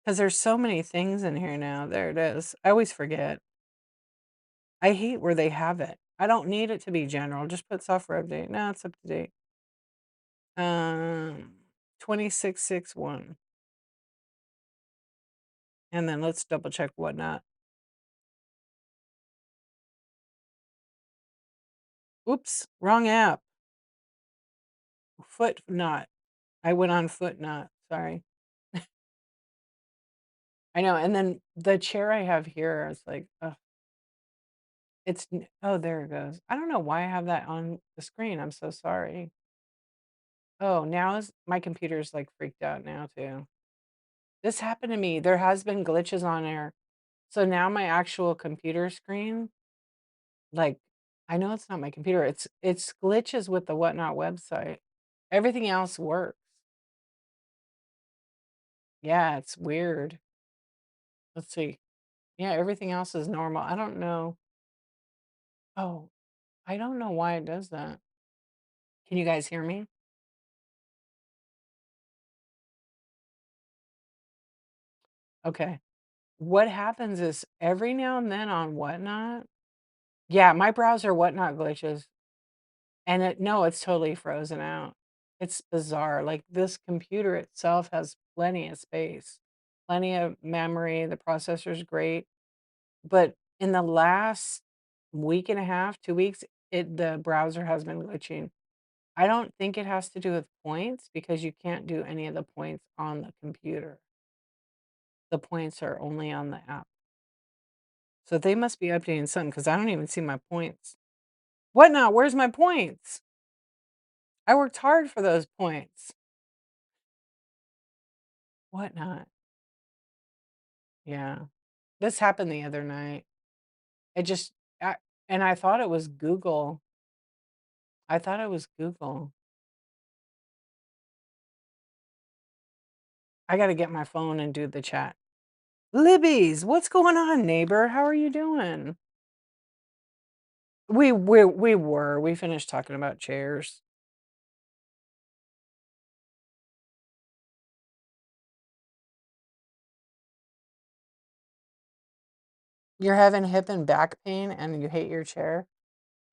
Because there's so many things in here now. There it is. I always forget. I hate where they have it. I don't need it to be general. Just put software update. No, it's up to date. 2661. And then let's double check Whatnot. Oops, wrong app. Footnot. I went on Footnot. Sorry. I know. And then the chair I have here is like, oh, there it goes. I don't know why I have that on the screen. I'm so sorry. Oh, now my computer's like freaked out now too. This happened to me. There has been glitches on there. So now my actual computer screen, like, I know it's not my computer. It's glitches with the Whatnot website. Everything else works. Yeah, it's weird. Let's see. Yeah, everything else is normal. I don't know. Oh, I don't know why it does that. Can you guys hear me? Okay. What happens is every now and then on Whatnot, yeah, my browser Whatnot glitches, and no, it's totally frozen out. It's bizarre. Like, this computer itself has plenty of space, plenty of memory. The processor's great, but in the last week and a half, 2 weeks, the browser has been glitching. I don't think it has to do with points because you can't do any of the points on the computer. The points are only on the app. So they must be updating something because I don't even see my points. Whatnot? Where's my points? I worked hard for those points. Whatnot? Yeah. This happened the other night. It just, I, and I thought it was Google. I thought it was Google. I got to get my phone and do the chat. Libby's, what's going on, neighbor? How are you doing? We finished talking about chairs. You're having hip and back pain and you hate your chair?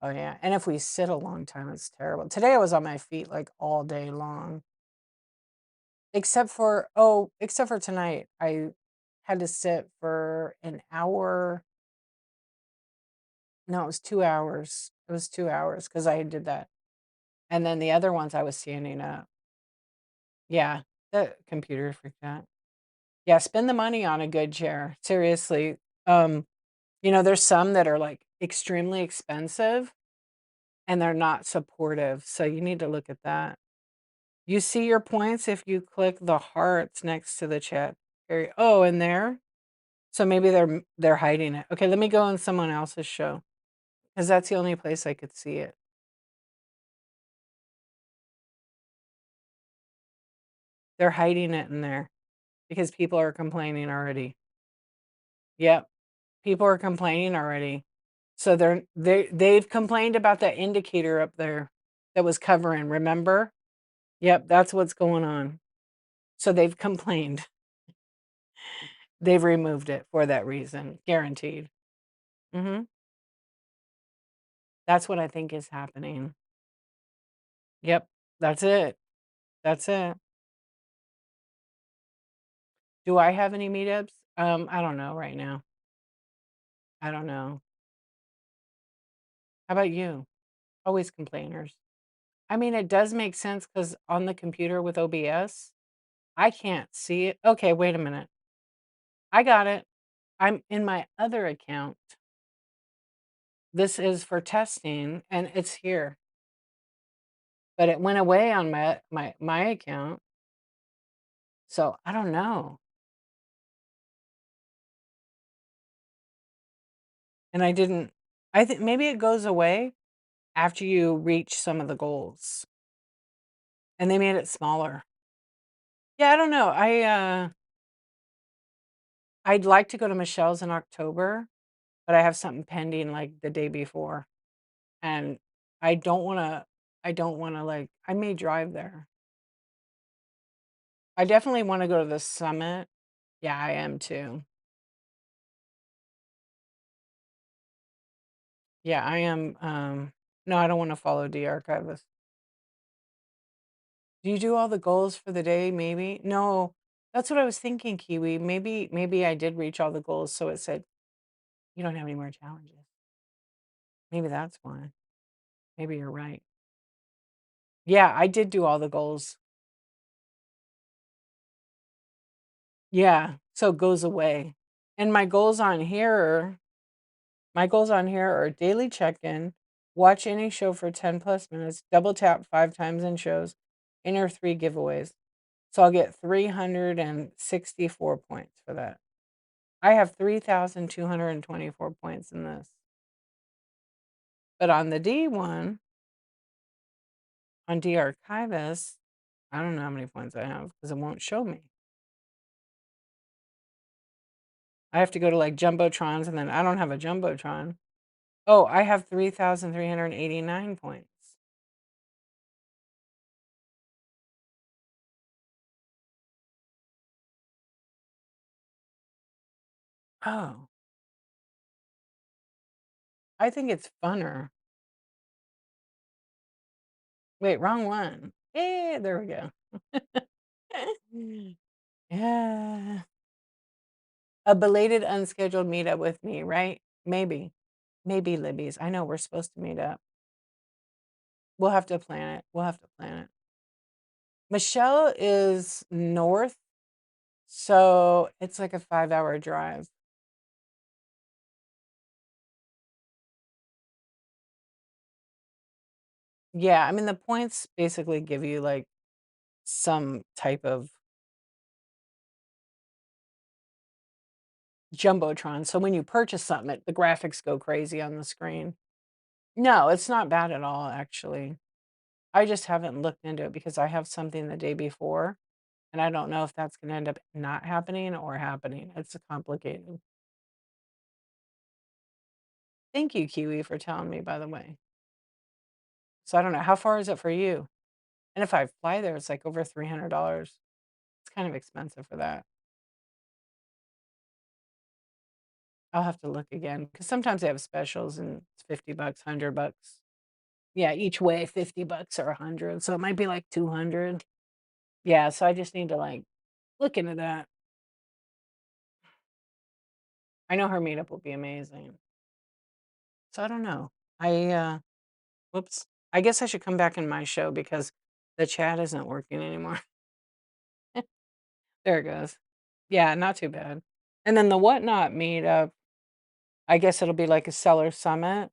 Oh yeah. And if we sit a long time, it's terrible. Today I was on my feet like all day long. Except for tonight. I had to sit for an hour. No, it was 2 hours. It was 2 hours because I did that. And then the other ones I was standing up. Yeah, the computer freaked out. Yeah, spend the money on a good chair. Seriously. Um, there's some that are like extremely expensive and they're not supportive. So you need to look at that. You see your points if you click the hearts next to the chat area. Oh, in there? So maybe they're hiding it. Okay, let me go on someone else's show because that's the only place I could see it. They're hiding it in there because people are complaining already. Yep, people are complaining already. So they've complained about that indicator up there that was covering, remember? Yep, that's what's going on. So they've complained. They've removed it for that reason, guaranteed. Mhm. That's what I think is happening. Yep, that's it. That's it. Do I have any meetups? I don't know right now. I don't know. How about you? Always complainers. I mean, it does make sense because on the computer with OBS, I can't see it. Okay, wait a minute. I got it. I'm in my other account. This is for testing and it's here. But it went away on my account. So I don't know. And I didn't I think maybe it goes away after you reach some of the goals. And they made it smaller. Yeah, I don't know. I'd like to go to Michelle's in October, but I have something pending like the day before. And I don't wanna like I may drive there. I definitely wanna go to the summit. Yeah, I am too. Yeah, I am, no, I don't wanna follow the archivist. Do you do all the goals for the day, maybe? No, that's what I was thinking, Kiwi. Maybe I did reach all the goals, so it said, "You don't have any more challenges." Maybe that's why. Maybe you're right. Yeah, I did do all the goals. Yeah, so it goes away. And my goals on here are daily check-in, watch any show for 10 plus minutes, double tap 5 times in shows, enter 3 giveaways. So I'll get 364 points for that. I have 3,224 points in this. But on the D one, on D Archivist, I don't know how many points I have because it won't show me. I have to go to like Jumbotrons and then I don't have a Jumbotron. Oh, I have 3,389 points. Oh, I think it's funner. Wait, wrong one. There we go. Yeah. A belated unscheduled meetup with me, right? Maybe. Maybe Libby's. I know we're supposed to meet up. We'll have to plan it. We'll have to plan it. Michelle is north, so it's like a 5-hour drive. Yeah, I mean, the points basically give you like some type of jumbotron. So when you purchase something, the graphics go crazy on the screen. No, it's not bad at all, actually. I just haven't looked into it because I have something the day before, and I don't know if that's going to end up not happening or happening. It's complicated. Thank you, Kiwi, for telling me, by the way. So I don't know. How far is it for you? And if I fly there, it's like over $300. It's kind of expensive for that. I'll have to look again because sometimes they have specials and it's $50, $100. Yeah, each way $50 or 100. So it might be like 200. Yeah, so I just need to like look into that. I know her meetup will be amazing. So I don't know. Whoops. I guess I should come back in my show because the chat isn't working anymore. There it goes. Yeah, not too bad. And then the Whatnot meetup, I guess it'll be like a seller summit.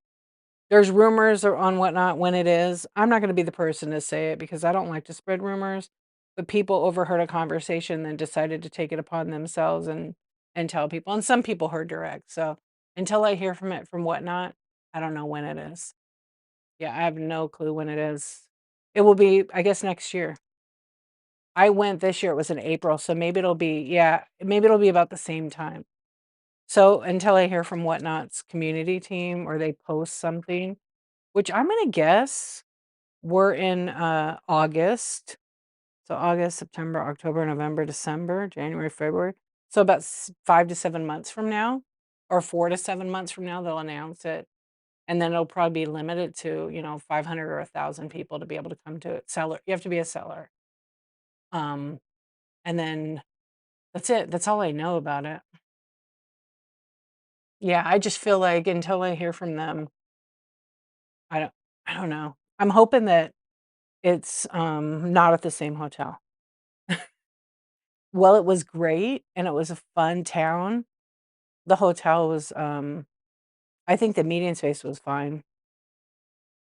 There's rumors on Whatnot when it is. I'm not gonna be the person to say it because I don't like to spread rumors, but people overheard a conversation, then decided to take it upon themselves and tell people, and some people heard direct. So until I hear from it from Whatnot, I don't know when it is. Yeah, I have no clue when it is. It will be, I guess, next year. I went this year, it was in April, so maybe it'll be, yeah, maybe it'll be about the same time. So until I hear from Whatnot's community team or they post something, which I'm gonna guess we're in August. So August, September, October, November, December, January, February. So about 5 to 7 months from now, or 4 to 7 months from now, they'll announce it. And then it'll probably be limited to, 500 or 1,000 people to be able to come to it. Seller, you have to be a seller. Um, and then that's it. That's all I know about it. Yeah, I just feel like until I hear from them, I don't I don't know. I'm hoping that it's not at the same hotel. Well, it was great and it was a fun town. The hotel was I think the meeting space was fine,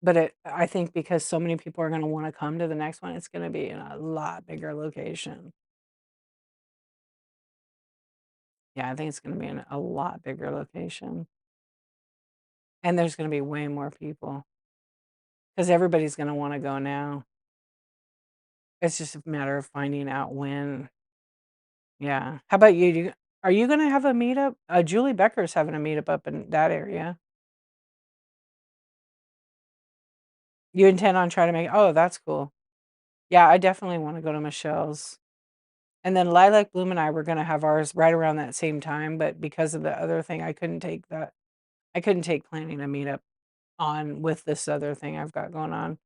but I think because so many people are going to want to come to the next one, it's going to be in a lot bigger location. Yeah, I think it's going to be in a lot bigger location. And there's going to be way more people because everybody's going to want to go now. It's just a matter of finding out when. Yeah. How about you? Are you going to have a meetup? Julie Becker's having a meetup up in that area. You intend on trying to make, oh, that's cool. Yeah, I definitely want to go to Michelle's. And then Lilac Bloom and I were gonna have ours right around that same time, but because of the other thing, I couldn't take that. I couldn't take planning a meetup on with this other thing I've got going on.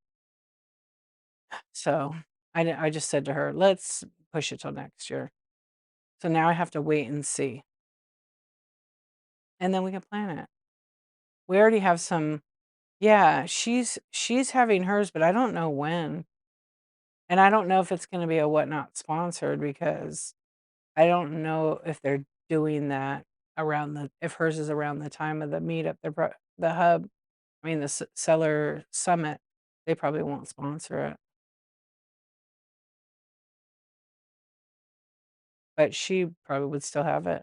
So I just said to her, let's push it till next year. So now I have to wait and see, and then we can plan it. We already have some. Yeah, she's having hers, but I don't know when, and I don't know if it's going to be a Whatnot sponsored because I don't know if they're doing that around the if hers is around the time of the meetup, the hub, I mean, the seller summit, they probably won't sponsor it, but she probably would still have it.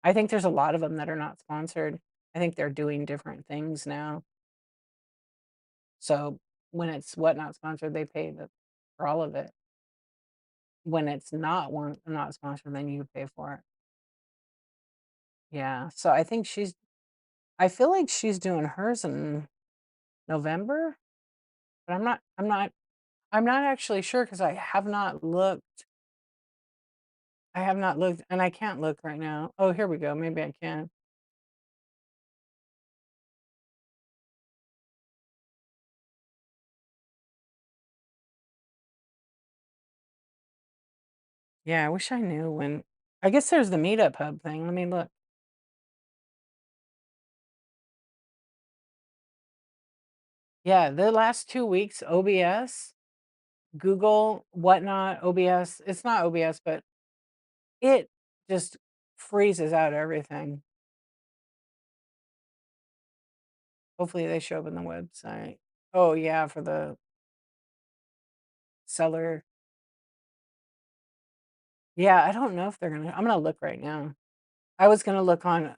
I think there's a lot of them that are not sponsored. I think they're doing different things now. So when it's Whatnot sponsored, they pay for all of it. When it's not sponsored, then you pay for it. Yeah. So I feel like she's doing hers in November. But I'm not actually sure because I have not looked. I have not looked, and I can't look right now. Oh, here we go. Maybe I can. Yeah, I wish I knew when. I guess there's the Meetup Hub thing. Let me look. Yeah, the last 2 weeks, OBS, Google, Whatnot, OBS. It's not OBS, but it just freezes out everything. Hopefully they show up in the website. Oh, yeah, for the seller. Yeah, I don't know if they're gonna I'm gonna look right now. I was gonna look on,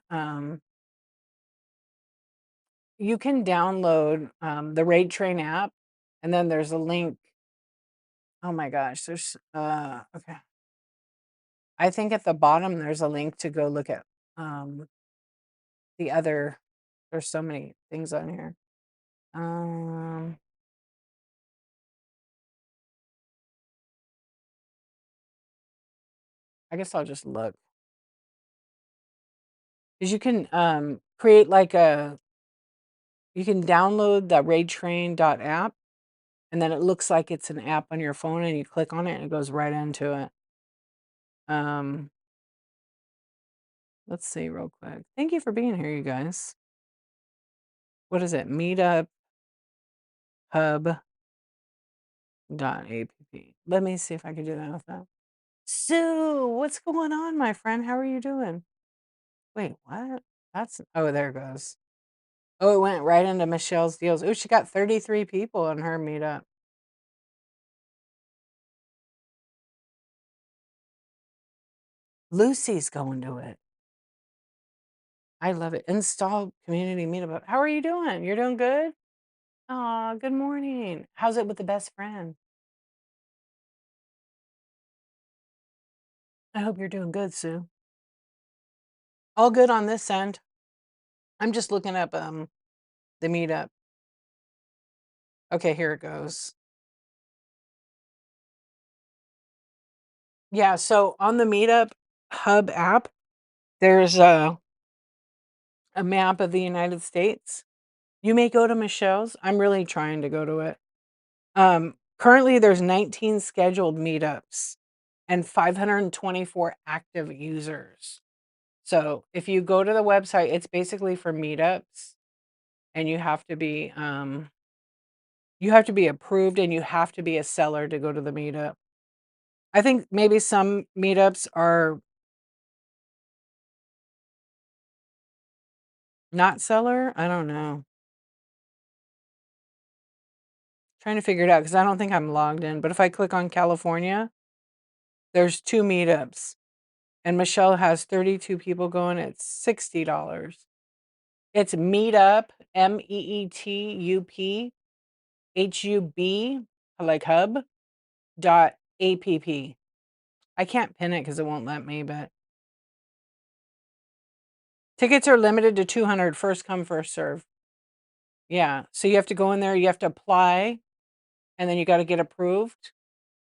you can download, the Raid Train app, and then there's a link. Oh my gosh, okay. I think at the bottom, there's a link to go look at, um, the other there's so many things on here. Um, I guess I'll just look. 'Cause you can, create like you can download the raidtrain.app, and then it looks like it's an app on your phone, and you click on it, and it goes right into it. Um, let's see real quick. Thank you for being here, you guys. What is it? Meetup Hub.app. Let me see if I can do that with that. Sue, what's going on, my friend? How are you doing? Wait, what? That's oh, there it goes. Oh, it went right into Michelle's deals. Oh, she got 33 people in her meetup. Lucy's going to it. I love it. Install community meetup. How are you doing? You're doing good? Aw, good morning. How's it with the best friend? I hope you're doing good, Sue. All good on this end. I'm just looking up the meetup. Okay, here it goes. Yeah, so on the Meetup Hub app, there's a map of the United States. You may go to Michelle's. I'm really trying to go to it. Currently there's 19 scheduled meetups and 524 active users. So if you go to the website, it's basically for meetups, and you have to be approved, and you have to be a seller to go to the meetup. I think maybe some meetups are not seller. I don't know. Trying to figure it out because I don't think I'm logged in. But if I click on California, there's 2 meetups, and Michelle has 32 people going. It's $60. It's Meetup, MEETUP, like hub, dot app. I can't pin it because it won't let me, but tickets are limited to 200, first come, first serve. Yeah, so you have to go in there, you have to apply, and then you gotta get approved,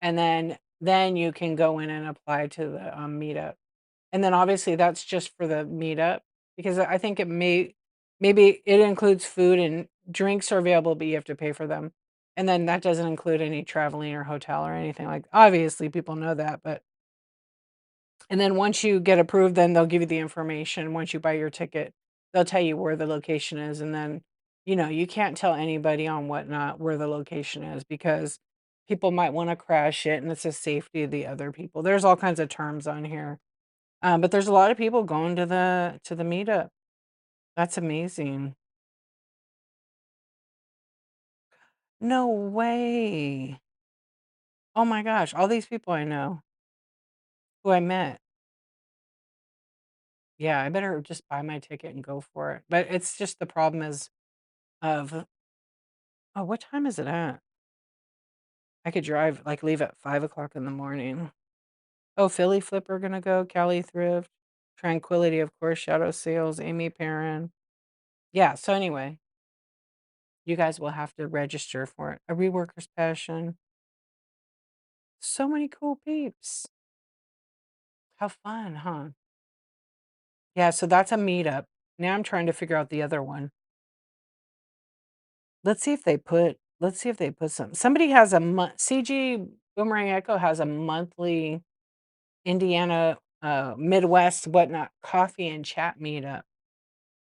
and then you can go in and apply to the, meetup. And then obviously that's just for the meetup, because I think maybe it includes food and drinks are available, but you have to pay for them. And then that doesn't include any traveling or hotel or anything, like, obviously people know that, but and then once you get approved, then they'll give you the information. Once you buy your ticket, they'll tell you where the location is, and then, you can't tell anybody on Whatnot where the location is because people might wanna crash it, and it's the safety of the other people. There's all kinds of terms on here. But there's a lot of people going to the meetup. That's amazing. No way. Oh my gosh, all these people I know who I met. Yeah, I better just buy my ticket and go for it. But it's just the problem is of oh, what time is it at? I could drive, like, leave at 5 o'clock in the morning. Oh, Philly Flipper gonna go, Cali Thrift, Tranquility, of course, Shadow Sales, Amy Perrin. Yeah, so anyway, you guys will have to register for it. A Reworker's Passion. So many cool peeps. How fun, huh? Yeah, so that's a meetup. Now I'm trying to figure out the other one. Let's see if they put some somebody has a CG Boomerang Echo has a monthly Indiana, Midwest Whatnot coffee and chat meetup,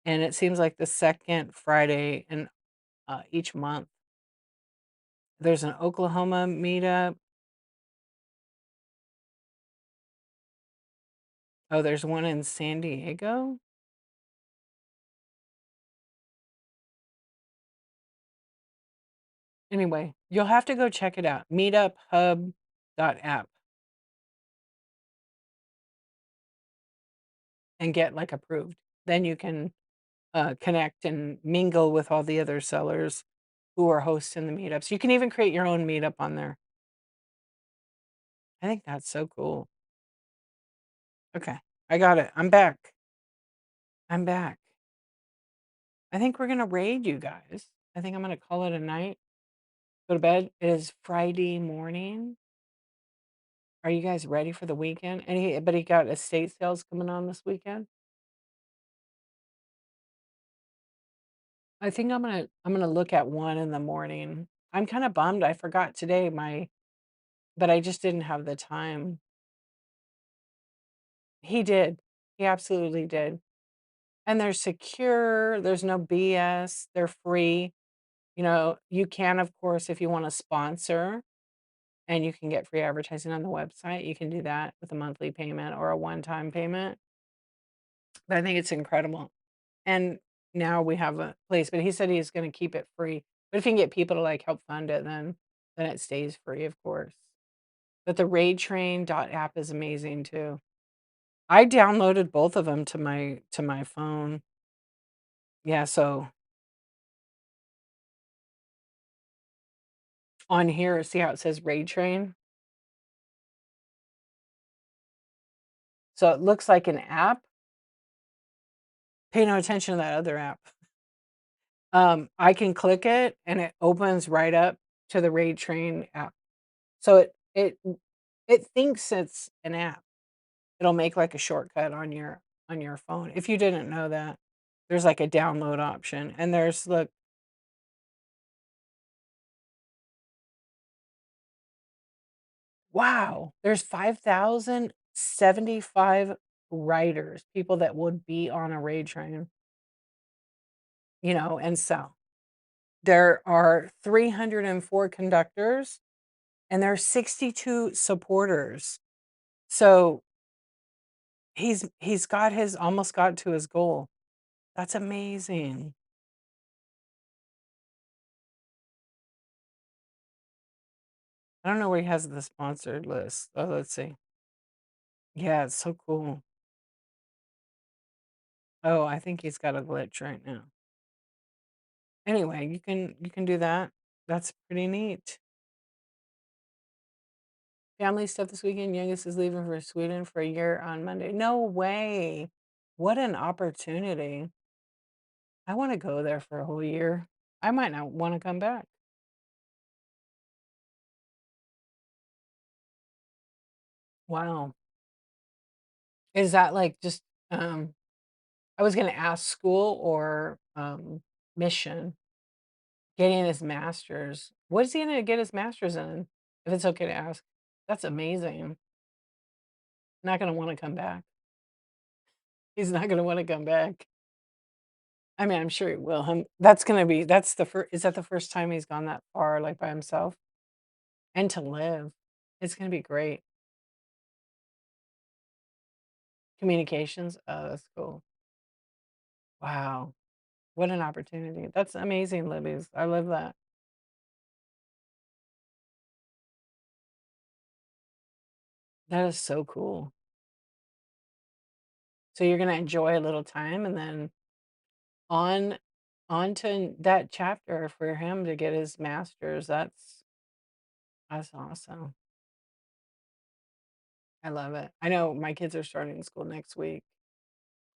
and it seems like the 2nd Friday in, each month. There's an Oklahoma meetup. Oh, there's one in San Diego? Anyway, you'll have to go check it out, meetuphub.app, and get, like, approved. Then you can, connect and mingle with all the other sellers who are hosting the meetups. You can even create your own meetup on there. I think that's so cool. Okay, I got it. I'm back. I'm back. I think we're gonna raid you guys. I think I'm gonna call it a night. Go to bed. It is Friday morning. Are you guys ready for the weekend? Anybody got estate sales coming on this weekend? I think I'm gonna look at one in the morning. I'm kind of bummed. I forgot today but I just didn't have the time. He did. He absolutely did. And they're secure. There's no BS. They're free. You can, of course, if you want to sponsor. and you can get free advertising on the website. You can do that with a monthly payment or a one-time payment. But I think it's incredible. And now we have a place, but he said he's gonna keep it free. But if you can get people to, like, help fund it, then it stays free, of course. But the Raid app is amazing too. I downloaded both of them to my phone. Yeah, so on here, see how it says Raid Train? So it looks like an app. Pay no attention to that other app. I can click it and it opens right up to the Raid Train app. So it thinks it's an app. It'll make like a shortcut on your phone. If you didn't know that, there's like a download option and there's look, wow, there's 5,075 writers, people that would be on a Raid Train, and so there are 304 conductors and there are 62 supporters. So he's got his almost got to his goal. That's amazing. I don't know where he has the sponsored list. Oh, let's see. Yeah, it's so cool. Oh, I think he's got a glitch right now. Anyway, you can do that. That's pretty neat. Family stuff this weekend. Youngest is leaving for Sweden for a year on Monday. No way. What an opportunity. I want to go there for a whole year. I might not want to come back. Wow. Is that like just I was going to ask school or mission getting his master's. What is he going to get his master's in? If it's okay to ask. That's amazing. Not going to want to come back. He's not going to want to come back. I mean, I'm sure he will. That's gonna be that's the first. Is that the first time he's gone that far, like, by himself? And to live. It's gonna be great. Communications? Oh, that's cool. Wow. What an opportunity. That's amazing, Libby's. I love that. That is so cool. So you're gonna enjoy a little time and then on on to that chapter for him to get his master's. That's awesome. I love it. I know my kids are starting school next week.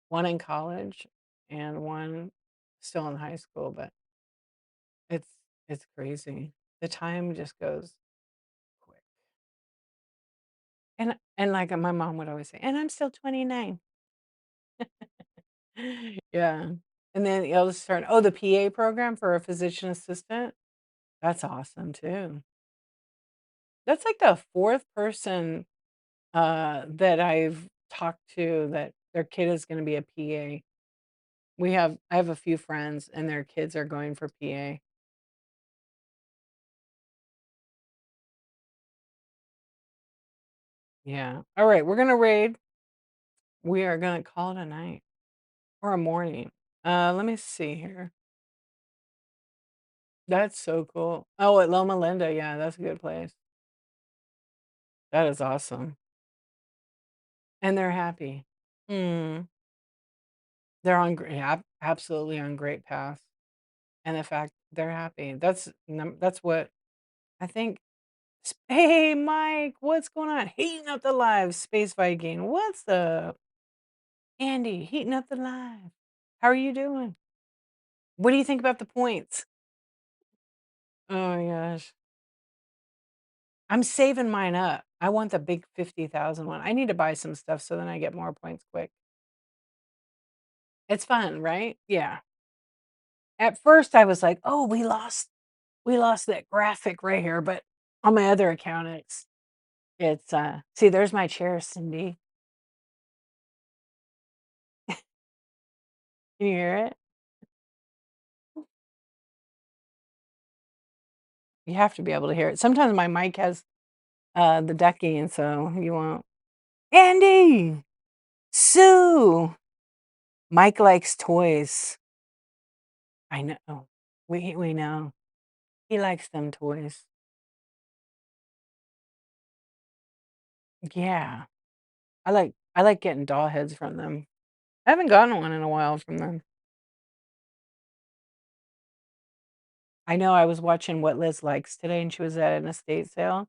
One in college and one still in high school, but it's it's crazy. The time just goes quick. And like my mom would always say, "And I'm still 29." Yeah. And then the eldest started, oh, the PA program for a physician assistant. That's awesome too. That's like the fourth person that I've talked to that their kid is going to be a PA. I have a few friends and their kids are going for PA. Yeah. All right, we're gonna raid. We are gonna call it a night or a morning. Let me see here. That's so cool. Oh, at Loma Linda, yeah, that's a good place. That is awesome. And they're happy. Mm. They're on absolutely on great path. And the fact they're happy. That's what I think. Hey, Mike, what's going on? Heating up the live, Space Viking. What's up, Andy? Heating up the live. How are you doing? What do you think about the points? Oh my gosh. I'm saving mine up. I want the big 50,000 one. I need to buy some stuff so then I get more points quick. It's fun, right? Yeah. At first I was like, "Oh, we lost that graphic right here," but on my other account it's see there's my chair, Cindy. Can you hear it? You have to be able to hear it. Sometimes my mic has the ducky, and so you won't. Andy, Sue. Mike likes toys. I know. We know. He likes them toys. Yeah. I like getting doll heads from them. I haven't gotten one in a while from them. I know I was watching What Liz Likes today, and she was at an estate sale,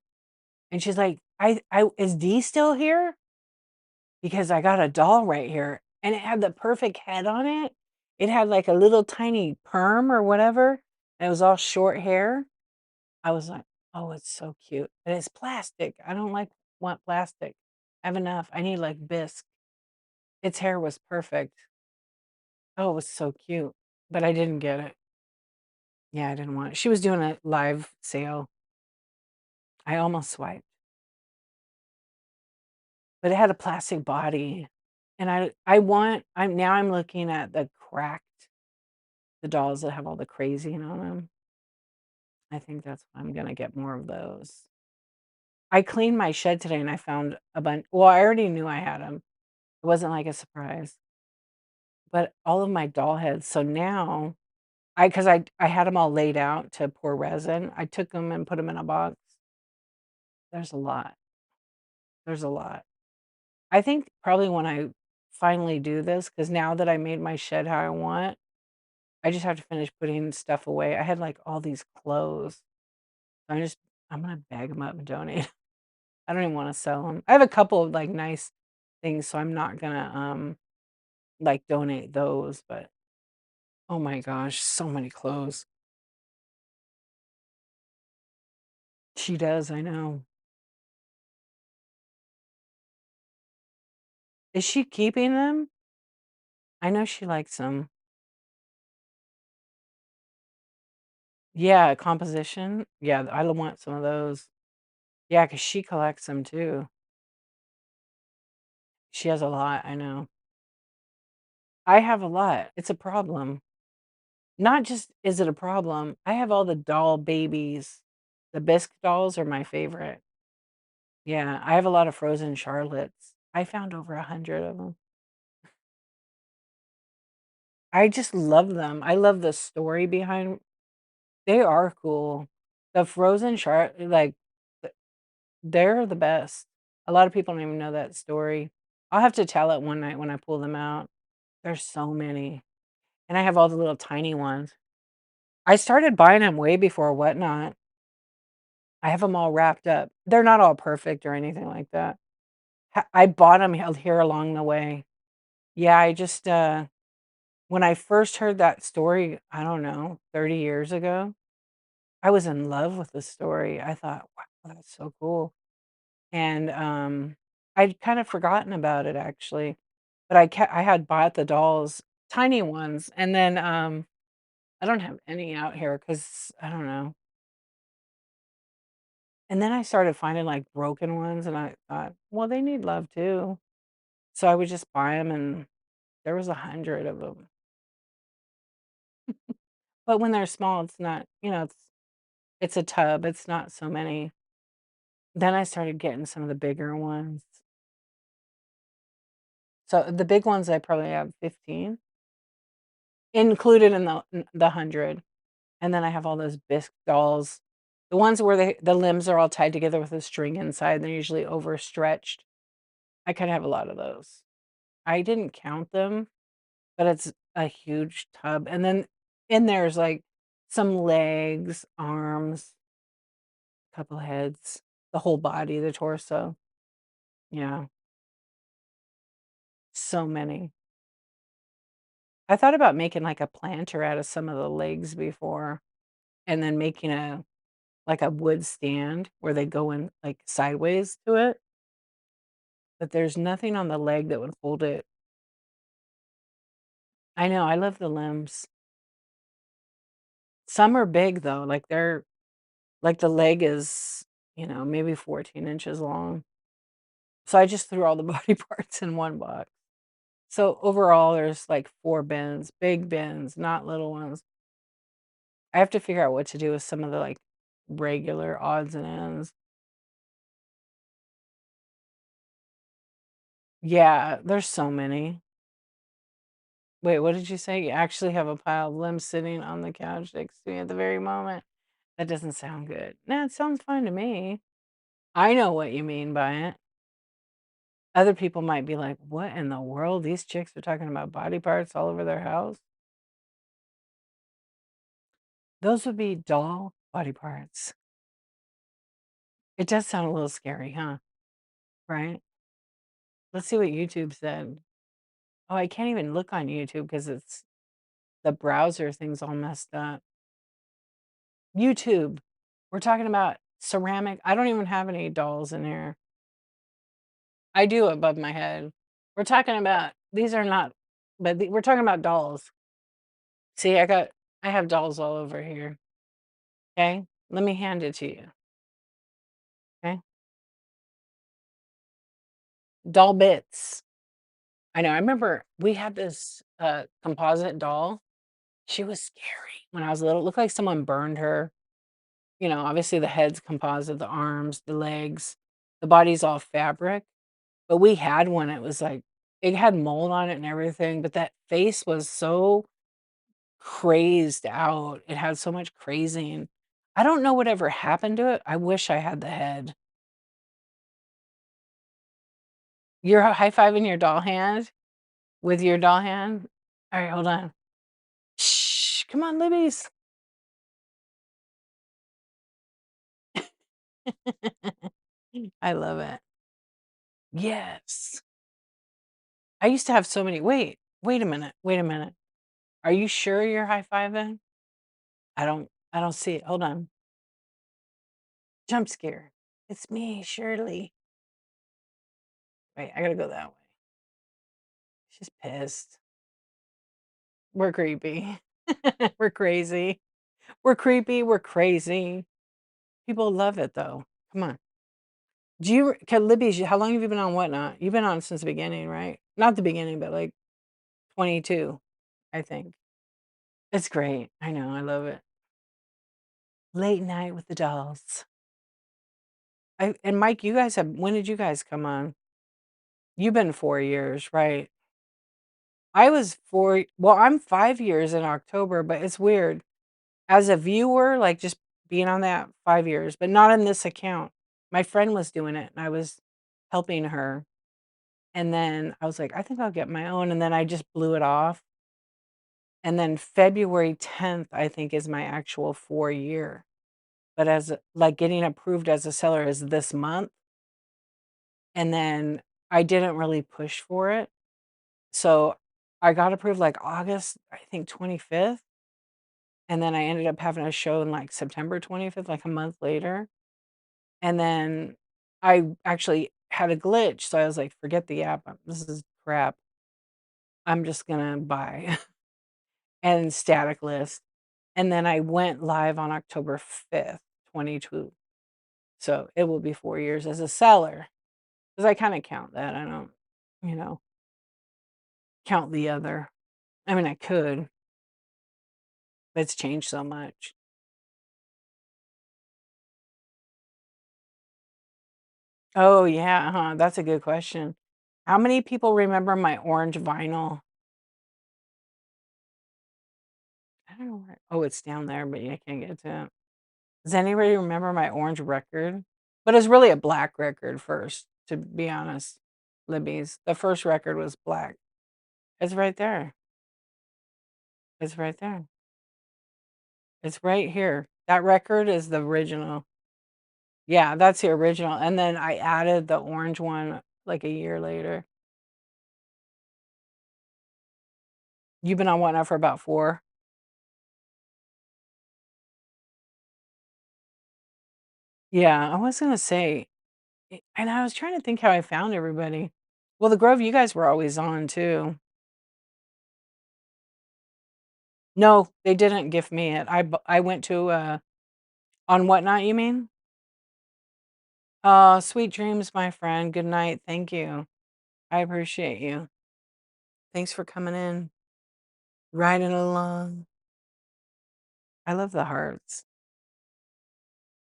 and she's like, I is Dee still here? Because I got a doll right here, and it had the perfect head on it. It had like a little tiny perm or whatever, and it was all short hair. I was like, "Oh, it's so cute." And it's plastic. I don't like want plastic. I have enough. I need like bisque. Its hair was perfect. Oh, it was so cute. But I didn't get it. Yeah, I didn't want it. She was doing a live sale. I almost swiped, but it had a plastic body. And I'm looking at the dolls that have all the crazy on them. I think that's what I'm gonna get more of those. I cleaned my shed today and I found a bunch. Well, I already knew I had them. It wasn't like a surprise, but all of my doll heads. So now because I had them all laid out to pour resin. I took them and put them in a box. There's a lot. There's a lot. I think probably when I finally do this, because now that I made my shed how I want, I just have to finish putting stuff away. I had like all these clothes. I'm just I'm gonna bag them up and donate. I don't even wanna sell them. I have a couple of, like, nice things, so I'm not gonna, like, donate those, but oh my gosh, so many clothes. She does, I know. Is she keeping them? I know she likes them. Yeah, composition. Yeah, I want some of those. Yeah, cause she collects them too. She has a lot, I know. I have a lot. It's a problem. Not just is it a problem, I have all the doll babies. The bisque dolls are my favorite. Yeah, I have a lot of frozen Charlottes. I found over 100 of them. I just love them. I love the story behind they are cool. The frozen Char like, th they're the best. A lot of people don't even know that story. I'll have to tell it one night when I pull them out. There's so many, and I have all the little tiny ones. I started buying them way before Whatnot. I have them all wrapped up. They're not all perfect or anything like that. I bought them held here along the way. Yeah, I just, when I first heard that story, I don't know, 30 years ago, I was in love with the story. I thought, "Wow, that's so cool." And, I'd kind of forgotten about it actually, but I had bought the dolls, tiny ones, and then, I don't have any out here because I don't know. And then I started finding, like, broken ones, and I thought, "Well, they need love too." So I would just buy them, and there was 100 of them. But when they're small, it's not, it's a tub, it's not so many. Then I started getting some of the bigger ones. So the big ones, I probably have 15 included in the 100. And then I have all those bisque dolls. The ones where the limbs are all tied together with a string inside, they're usually overstretched. I kinda have a lot of those. I didn't count them, but it's a huge tub. And then in there's, like, some legs, arms, couple heads, the whole body, the torso. Yeah, so many. I thought about making, like, a planter out of some of the legs before, and then making a wood stand where they go in, like, sideways to it, but there's nothing on the leg that would hold it. I know, I love the limbs. Some are big, though, like, the leg is, maybe 14 inches long. So I just threw all the body parts in one box. So overall, there's, like, 4 bins, big bins, not little ones. I have to figure out what to do with some of the, like, regular odds and ends. Yeah, there's so many. Wait, what did you say? You actually have a pile of limbs sitting on the couch next to me at the very moment? That doesn't sound good. No, it sounds fine to me. I know what you mean by it. Other people might be like, "What in the world? These chicks are talking about body parts all over their house?" Those would be doll body parts. It does sound a little scary, huh? Right? Let's see what YouTube said. Oh, I can't even look on YouTube because it's the browser thing's all messed up. YouTube. We're talking about ceramic. I don't even have any dolls in here. I do above my head. We're talking about these are not, but we're talking about dolls. See, I have dolls all over here. Okay, let me hand it to you. Okay, doll bits. I know. I remember we had this composite doll. She was scary when I was little. It looked like someone burned her. You know, obviously the head's composite, the arms, the legs, the body's all fabric. But we had one, it was like it had mold on it and everything, but that face was so crazed out. It had so much crazing. I don't know whatever happened to it. I wish I had the head. You're high-fiving your doll hand with your doll hand? Alright, hold on. Shh, come on, Libby's. I love it. Yes. I used to have so many wait a minute, wait a minute. Are you sure you're high-fiving? I don't see it. Hold on. Jump scare. It's me, Shirley. Wait, I gotta go that way. She's pissed. We're creepy. We're crazy. We're creepy. We're crazy. People love it though. Come on. Do you, Libby, how long have you been on Whatnot? You've been on since the beginning, right? Not the beginning, but like 22, I think. It's great. I know. I love it. Late night with the dolls. And Mike, you guys have, when did you guys come on? You've been 4 years, right? I was well, I'm 5 years in October, but it's weird. As a viewer, like just being on that 5 years, but not in this account. My friend was doing it and I was helping her. And then I was like, I think I'll get my own. And then I just blew it off. And then February 10th, I think, is my actual 4 year. But like getting approved as a seller is this month. And then I didn't really push for it. So I got approved like August, I think 25th. And then I ended up having a show in like September 25th, like a month later. And then I actually had a glitch. So I was like, forget the app. This is crap. I'm just going to buy and static list. And then I went live on October 5th, 22. So it will be 4 years as a seller because I kind of count that. I don't, you know, count the other. I mean, I could, but it's changed so much. Oh, yeah, huh? That's a good question. How many people remember my orange vinyl? I don't know where. Oh, it's down there, but I can't get to it. Does anybody remember my orange record? But it's really a black record first, to be honest. Libby's. The first record was black. It's right there. It's right there. It's right here. That record is the original. Yeah, that's the original. And then I added the orange one like a year later. You've been on what now for about 4? Yeah, I was gonna say, and I was trying to think how I found everybody. Well, the Grove, you guys were always on too. No, they didn't gift me it. I went to on Whatnot, you mean? Oh, sweet dreams, my friend. Good night. Thank you. I appreciate you. Thanks for coming in, riding along. I love the hearts.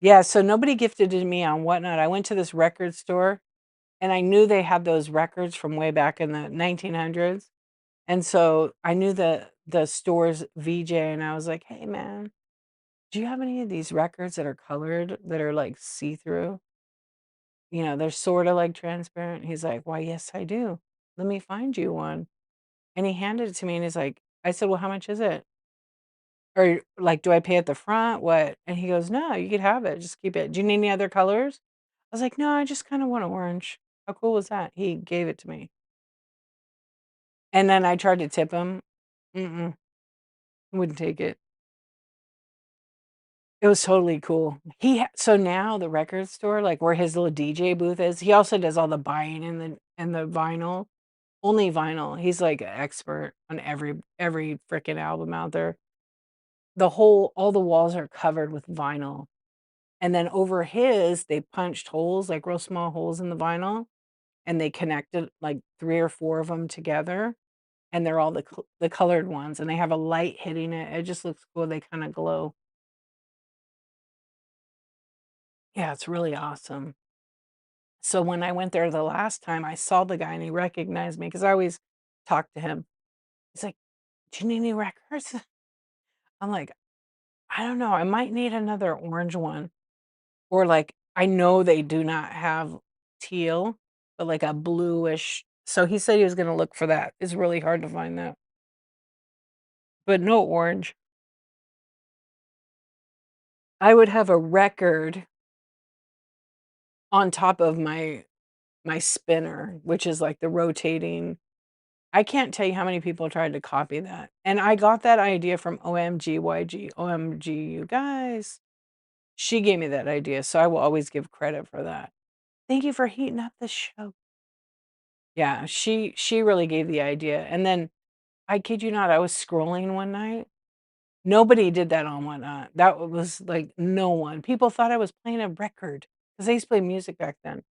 Yeah, so nobody gifted to me on Whatnot. I went to this record store And I knew they had those records from way back in the 1900s. And so I knew the store's VJ, and I was like, "Hey, man, do you have any of these records that are colored that are like see through? You know, they're sort of like transparent." He's like, "Why, yes, I do. Let me find you one." And he handed it to me, and he's like, I said, "Well, how much is it? Or like, do I pay at the front? What?" And he goes, "No, you could have it. Just keep it. Do you need any other colors?" I was like, "No, I just kind of want orange." How cool was that? He gave it to me. And then I tried to tip him. Mm-mm, wouldn't take it. It was totally cool. So now the record store, like where his little DJ booth is, he also does all the buying and the vinyl, only vinyl. He's like an expert on every freaking album out there. All the walls are covered with vinyl. And then over his, they punched holes, like real small holes in the vinyl, and they connected like 3 or 4 of them together, and they're all the colored ones, and they have a light hitting it. It just looks cool. They kinda glow. Yeah, it's really awesome. So when I went there the last time, I saw the guy and he recognized me because I always talk to him. He's like, "Do you need any records?" I'm like, "I don't know. I might need another orange one." Or like, I know they do not have teal, but like a bluish. So he said he was gonna look for that. It's really hard to find that. But no orange. I would have a record on top of my spinner, which is like the rotating. I can't tell you how many people tried to copy that. And I got that idea from OMGYG. OMG, you guys. She gave me that idea, so I will always give credit for that. Thank you for heating up the show. Yeah, she really gave the idea. And then I kid you not, I was scrolling one night. Nobody did that on Whatnot. That was like no one. People thought I was playing a record because they used to play music back then.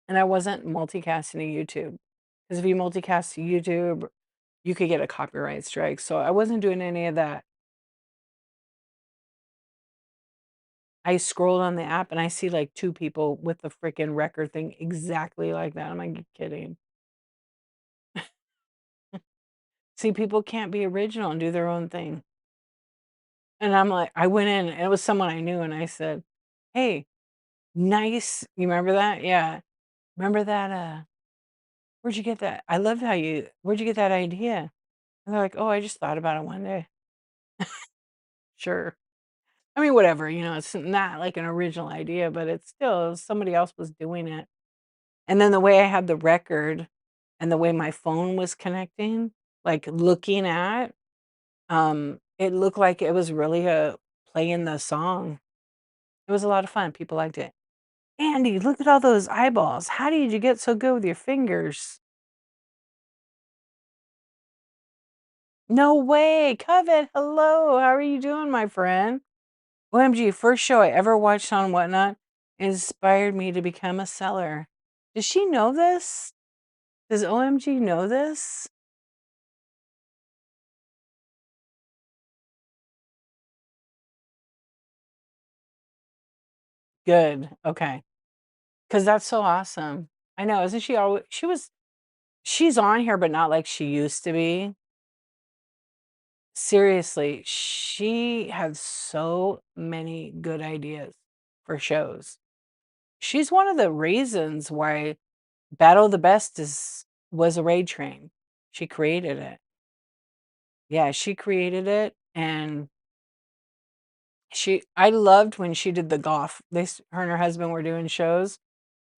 And I wasn't multicasting to YouTube. Because if you multicast to YouTube, you could get a copyright strike. So I wasn't doing any of that. I scrolled on the app and I see like 2 people with the freaking record thing exactly like that. I'm like, "You kidding?" See, people can't be original and do their own thing. And I'm like, I went in, and it was someone I knew, and I said, "Hey, nice." You remember that? Yeah. "Remember that, where'd you get that? I love how you where'd you get that idea?" And they're like, "Oh, I just thought about it one day." Sure. I mean, whatever, it's not like an original idea, but it's still somebody else was doing it. And then the way I had the record and the way my phone was connecting, like looking at, it looked like it was really playing the song. It was a lot of fun. People liked it. Andy, look at all those eyeballs. How did you get so good with your fingers? No way. Covet, hello. How are you doing, my friend? OMG, first show I ever watched on Whatnot inspired me to become a seller. Does she know this? Does OMG know this? Good. Okay. Because that's so awesome. I know. Isn't she always, she's on here, but not like she used to be. Seriously, she has so many good ideas for shows. She's one of the reasons why Battle of the Best was a raid train. She created it. Yeah, she created it, and I loved when she did the golf. Her and her husband were doing shows,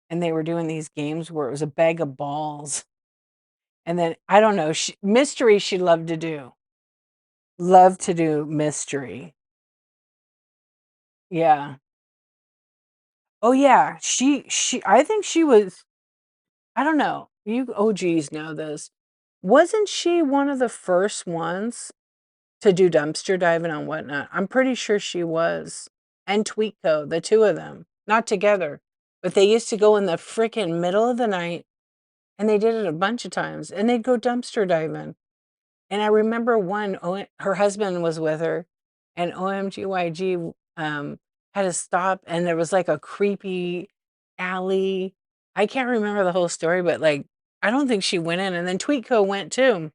and they were doing these games where it was a bag of balls, and then I don't know, mystery she loved to do. Loved to do mystery. Yeah. Oh yeah, I think she was. I don't know. You OGs know this. Wasn't she one of the first ones to do dumpster diving on Whatnot? I'm pretty sure she was. And Tweetco, the 2 of them. Not together, but they used to go in the freaking middle of the night, and they did it a bunch of times, and they'd go dumpster diving. And I remember her husband was with her, and OMGYG, had to stop, and there was, like, a creepy alley, I can't remember the whole story, but, like, I don't think she went in, and then Tweetco went too.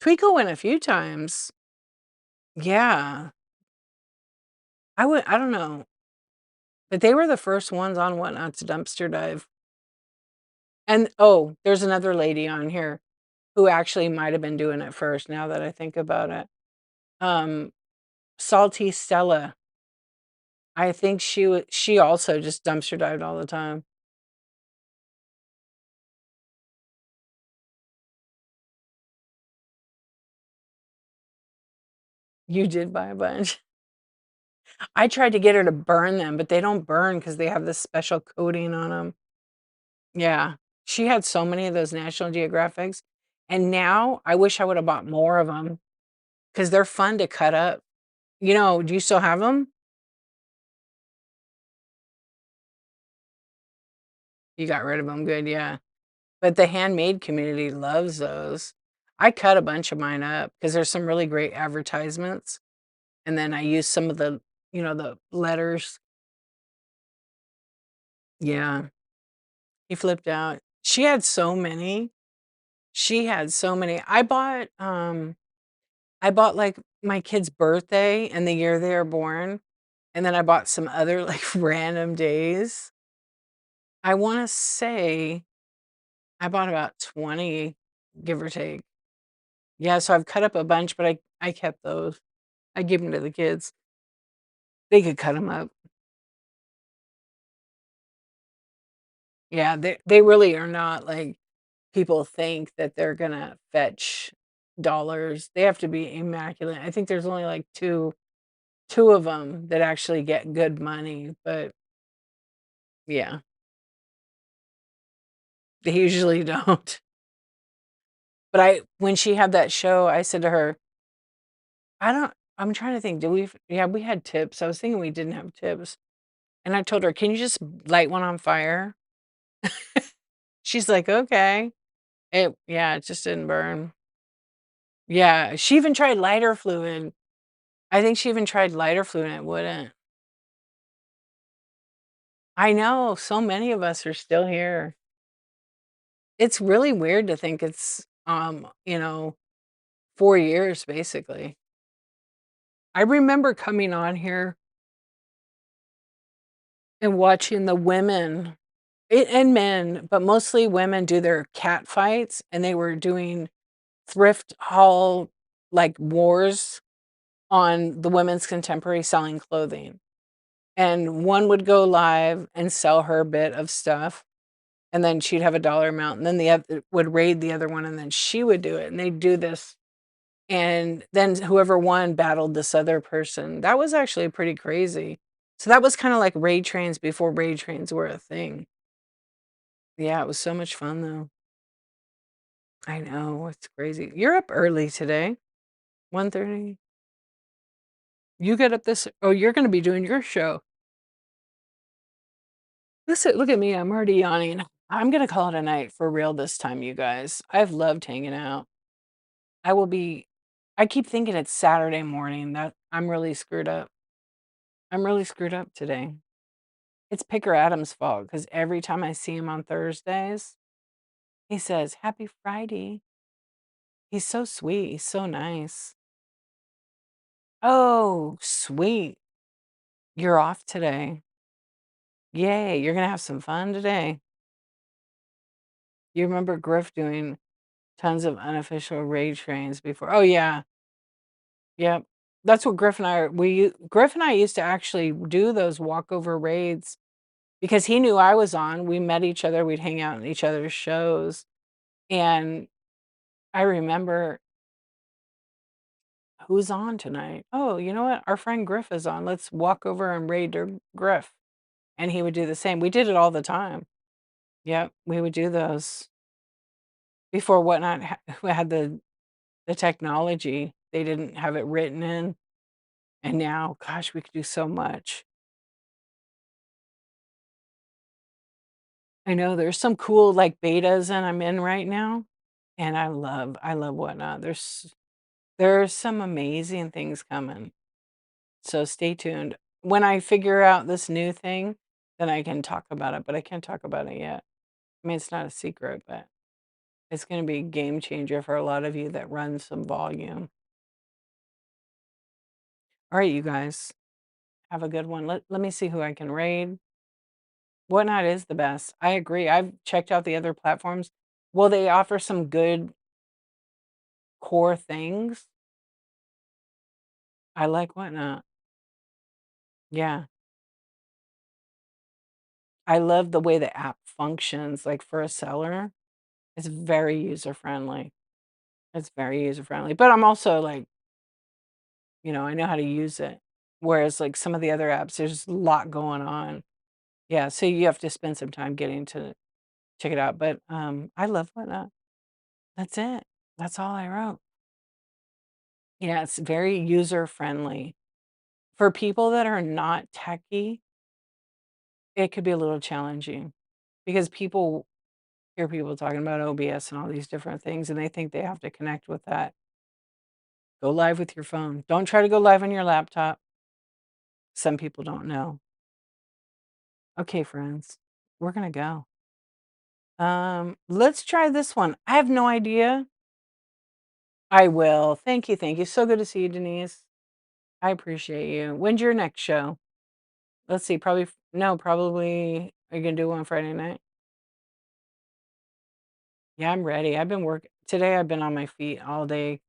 Tweetco went a few times. Yeah. I don't know, but they were the first ones on Whatnot to dumpster dive. And oh, there's another lady on here who actually might have been doing it first now that I think about it. Um, Salty Stella. I think she also just dumpster dived all the time. You did buy a bunch. I tried to get her to burn them, but they don't burn because they have this special coating on them. Yeah. She had so many of those National Geographics, and now I wish I would have bought more of them because 'cause they're fun to cut up. Do you still have them? You got rid of them, good, yeah. But the handmade community loves those. I cut a bunch of mine up because there's some really great advertisements, and then I use some of the letters. Yeah, he flipped out. She had so many. I bought, like, my kid's birthday and the year they were born, and then I bought some other, like, random days. I wanna say I bought about 20, give or take. Yeah, so I've cut up a bunch, but I kept those. I give them to the kids. They could cut them up. Yeah, they really are not like people think that they're gonna fetch dollars. They have to be immaculate. I think there's only, like, two of them that actually get good money, but yeah, they usually don't. But I when she had that show, I said to her, I'm trying to think, did we yeah, we had tips. I was thinking we didn't have tips, and I told her, "Can you just light one on fire?" She's like, "Okay." It just didn't burn. Yeah, she even tried lighter fluid. I think she even tried lighter fluid and it wouldn't. I know, so many of us are still here. It's really weird to think it's, 4 years basically. I remember coming on here and watching the women and men, but mostly women do their cat fights, and they were doing thrift haul, like, wars on the women's contemporary selling clothing. And one would go live and sell her bit of stuff, and then she'd have a dollar amount, and then the other would raid the other one, and then she would do it, and they'd do this, and then whoever won battled this other person. That was actually pretty crazy. So that was kinda like raid trains before raid trains were a thing. Yeah, it was so much fun, though. I know, it's crazy. You're up early today, 1:30. You get up this oh, you're gonna be doing your show. Listen, look at me, I'm already yawning. I'm gonna call it a night for real this time, you guys. I've loved hanging out. I will be I keep thinking it's Saturday morning, that I'm really screwed up. I'm really screwed up today. It's Picker Adam's fault because every time I see him on Thursdays, he says, "Happy Friday." He's so sweet, he's so nice. Oh, sweet. You're off today. Yay, you're gonna have some fun today. You remember Griff doing tons of unofficial raid trains before. Oh, yeah. Yep. That's what Griff and I used to actually do those walkover raids because he knew I was on. We met each other, we'd hang out in each other's shows, and I remember, "Who's on tonight?" "Oh, you know what? Our friend Griff is on. Let's walk over and raid Griff." And he would do the same. We did it all the time. Yep, we would do those. Before Whatnot had the technology, they didn't have it written in, and now, gosh, we could do so much. I know there's some cool, like, betas that I'm in right now, and I love Whatnot. There's some amazing things coming, so stay tuned. When I figure out this new thing, then I can talk about it, but I can't talk about it yet. I mean, it's not a secret, but it's going to be a game changer for a lot of you that run some volume. All right, you guys, have a good one. Let me see who I can raid. Whatnot is the best. I agree. I've checked out the other platforms. Will they offer some good core things? I like Whatnot. Yeah. I love the way the app functions, like, for a seller. It's very user friendly. It's very user friendly, but I'm also like, I know how to use it. Whereas, like, some of the other apps, there's a lot going on. Yeah, so you have to spend some time getting to check it out, but, I love Whatnot. That's it. That's all I wrote. Yeah, it's very user friendly. For people that are not techy, it could be a little challenging because people hear people talking about OBS and all these different things, and they think they have to connect with that. Go live with your phone. Don't try to go live on your laptop. Some people don't know. Okay, friends, we're gonna go. Let's try this one. I have no idea. I will. Thank you, thank you. So good to see you, Denise. I appreciate you. When's your next show? Let's see, probably no, probably are you gonna do one Friday night? Yeah, I'm ready. I've been working today. I've been on my feet all day.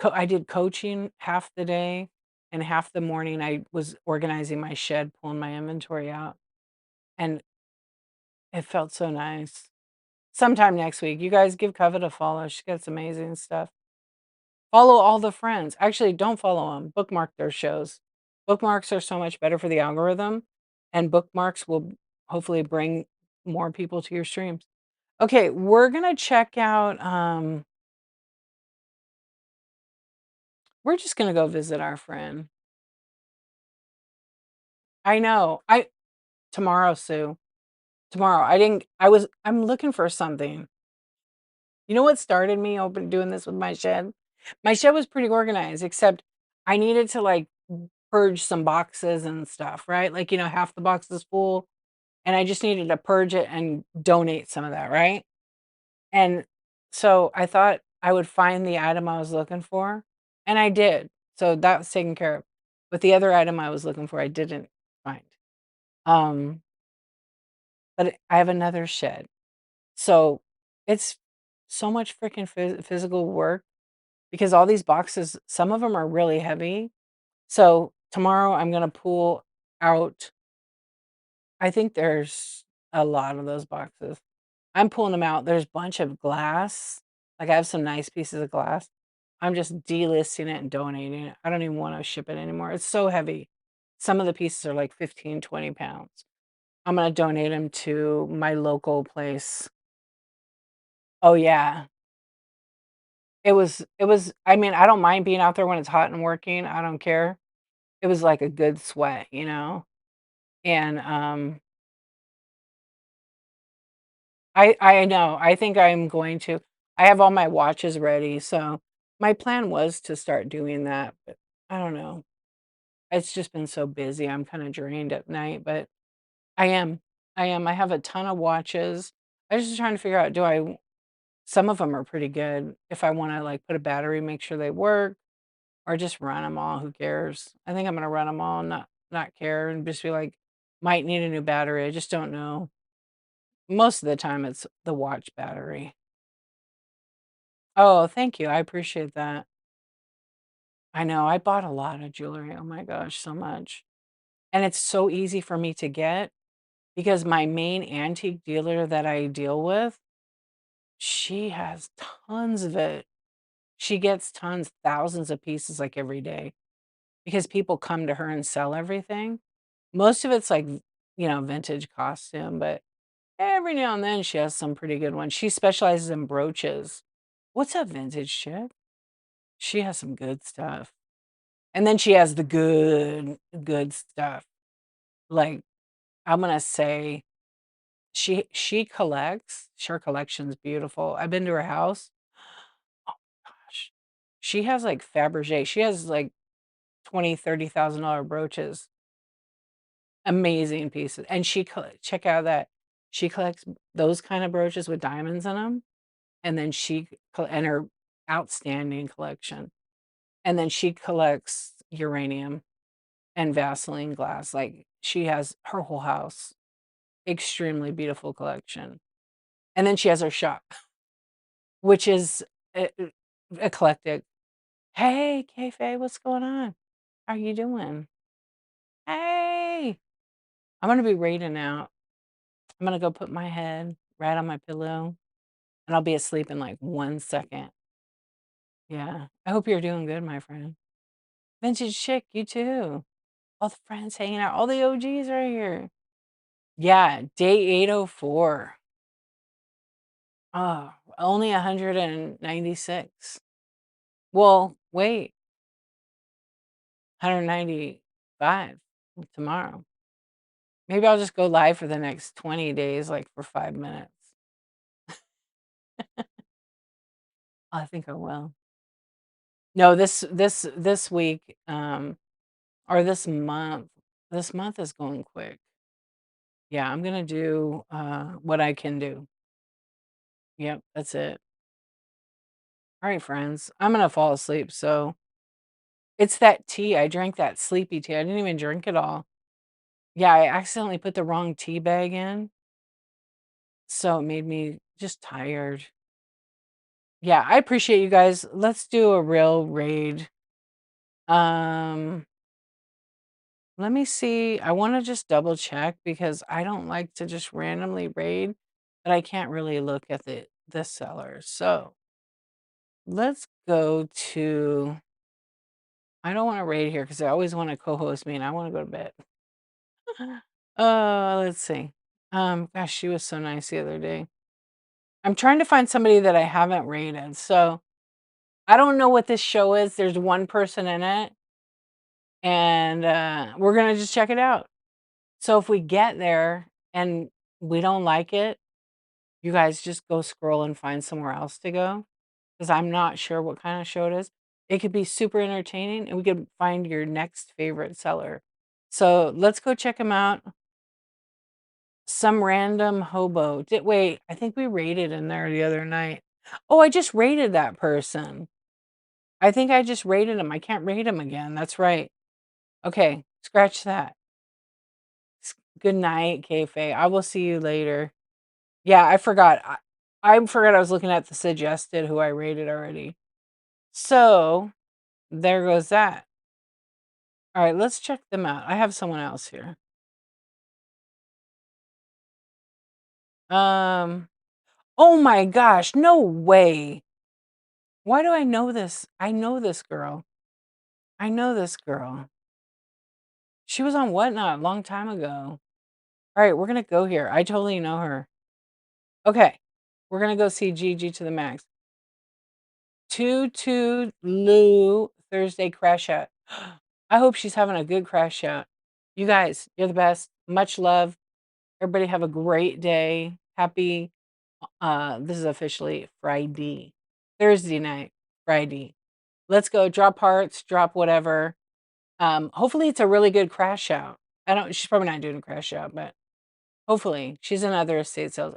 I did coaching half the day, and half the morning I was organizing my shed, pulling my inventory out, and it felt so nice. Sometime next week, you guys give Covet a follow. She's got some amazing stuff. Follow all the friends. Actually, don't follow them. Bookmark their shows. Bookmarks are so much better for the algorithm, and bookmarks will hopefully bring more people to your streams. Okay, we're gonna check out. We're just gonna go visit our friend. I know. I tomorrow, Sue. Tomorrow. I didn't. I'm looking for something. You know what started me open doing this with my shed? My shed was pretty organized, except I needed to like purge some boxes and stuff, right? Like, half the box is full, and I just needed to purge it and donate some of that, right? And so I thought I would find the item I was looking for, and I did. So that was taken care of. But the other item I was looking for, I didn't find. Um, but I have another shed. So it's so much freaking physical work because all these boxes, some of them are really heavy. So tomorrow I'm going to pull out, I think there's a lot of those boxes. I'm pulling them out. There's a bunch of glass. Like I have some nice pieces of glass. I'm just delisting it and donating it. I don't even want to ship it anymore. It's so heavy. Some of the pieces are like 15, 20 pounds. I'm going to donate them to my local place. Oh yeah. It was I mean, I don't mind being out there when it's hot and working. I don't care. It was like a good sweat, you know? And I know. I think I'm going to. I have all my watches ready, so my plan was to start doing that, but I don't know. It's just been so busy. I'm kind of drained at night, but I am. I am. I have a ton of watches. I was just trying to figure out some of them are pretty good. If I want to like put a battery, make sure they work, or just run them all. Who cares? I think I'm gonna run them all, and not care, and just be like, might need a new battery. I just don't know. Most of the time, it's the watch battery. Oh, thank you. I appreciate that. I know. I bought a lot of jewelry. Oh my gosh, so much. And it's so easy for me to get because my main antique dealer that I deal with, she has tons of it. She gets tons, thousands of pieces like every day because people come to her and sell everything. Most of it's like, vintage costume, but every now and then she has some pretty good ones. She specializes in brooches. What's up, vintage chick? She has some good stuff. And then she has the good stuff. Like, I'm gonna say she collects. Her collection's beautiful. I've been to her house. Oh gosh. She has like Fabergé. She has like 20, $30,000 brooches. Amazing pieces. And check out that. She collects those kind of brooches with diamonds in them, and then and her outstanding collection. And then she collects uranium and Vaseline glass. Like, she has her whole house, extremely beautiful collection. And then she has her shop, which is eclectic. Hey, Kayfaye, what's going on? How are you doing? Hey, I'm gonna be reading out. I'm gonna go put my head right on my pillow, and I'll be asleep in like 1 second. Yeah, I hope you're doing good, my friend. Vintage chick, you too. All the friends hanging out. All the OGs right here. Yeah, day 804. Oh, only 196. Well, wait, 195 tomorrow. Maybe I'll just go live for the next 20 days, like for 5 minutes. I think I will. No, this week, or this month. This month is going quick. Yeah, I'm gonna do what I can do. Yep, that's it. All right, friends. I'm gonna fall asleep. So it's that tea. I drank that sleepy tea. I didn't even drink it all. Yeah, I accidentally put the wrong tea bag in. So it made me just tired. Yeah, I appreciate you guys. Let's do a real raid. Um, let me see. I want to just double check because I don't like to just randomly raid, but I can't really look at the seller. So let's go to. I don't want to raid here because I always want to co-host me and I want to go to bed. Let's see. Gosh, she was so nice the other day. I'm trying to find somebody that I haven't rated. So I don't know what this show is. There's one person in it, and we're gonna just check it out. So if we get there and we don't like it, you guys just go scroll and find somewhere else to go. Because I'm not sure what kind of show it is. It could be super entertaining, and we could find your next favorite seller. So let's go check them out. Some random hobo. Wait, I think we rated in there the other night. Oh, I just rated that person. I think I just rated him. I can't rate him again. That's right. Okay, scratch that. Good night, Kayfaye. I will see you later. Yeah, I forgot. I forgot I was looking at the suggested who I rated already. So there goes that. All right, let's check them out. I have someone else here. Oh my gosh, no way. Why do I know this? I know this girl. I know this girl. She was on Whatnot a long time ago. All right, we're gonna go here. I totally know her. Okay, we're gonna go see Gigi to the max. 2 Lou Thursday crash out. I hope she's having a good crash out. You guys, you're the best. Much love. Everybody have a great day. Happy. This is officially Friday, Thursday night, Friday. Let's go. Drop hearts. Drop whatever. Hopefully it's a really good crash out. She's probably not doing a crash out, but hopefully she's in other estate sales.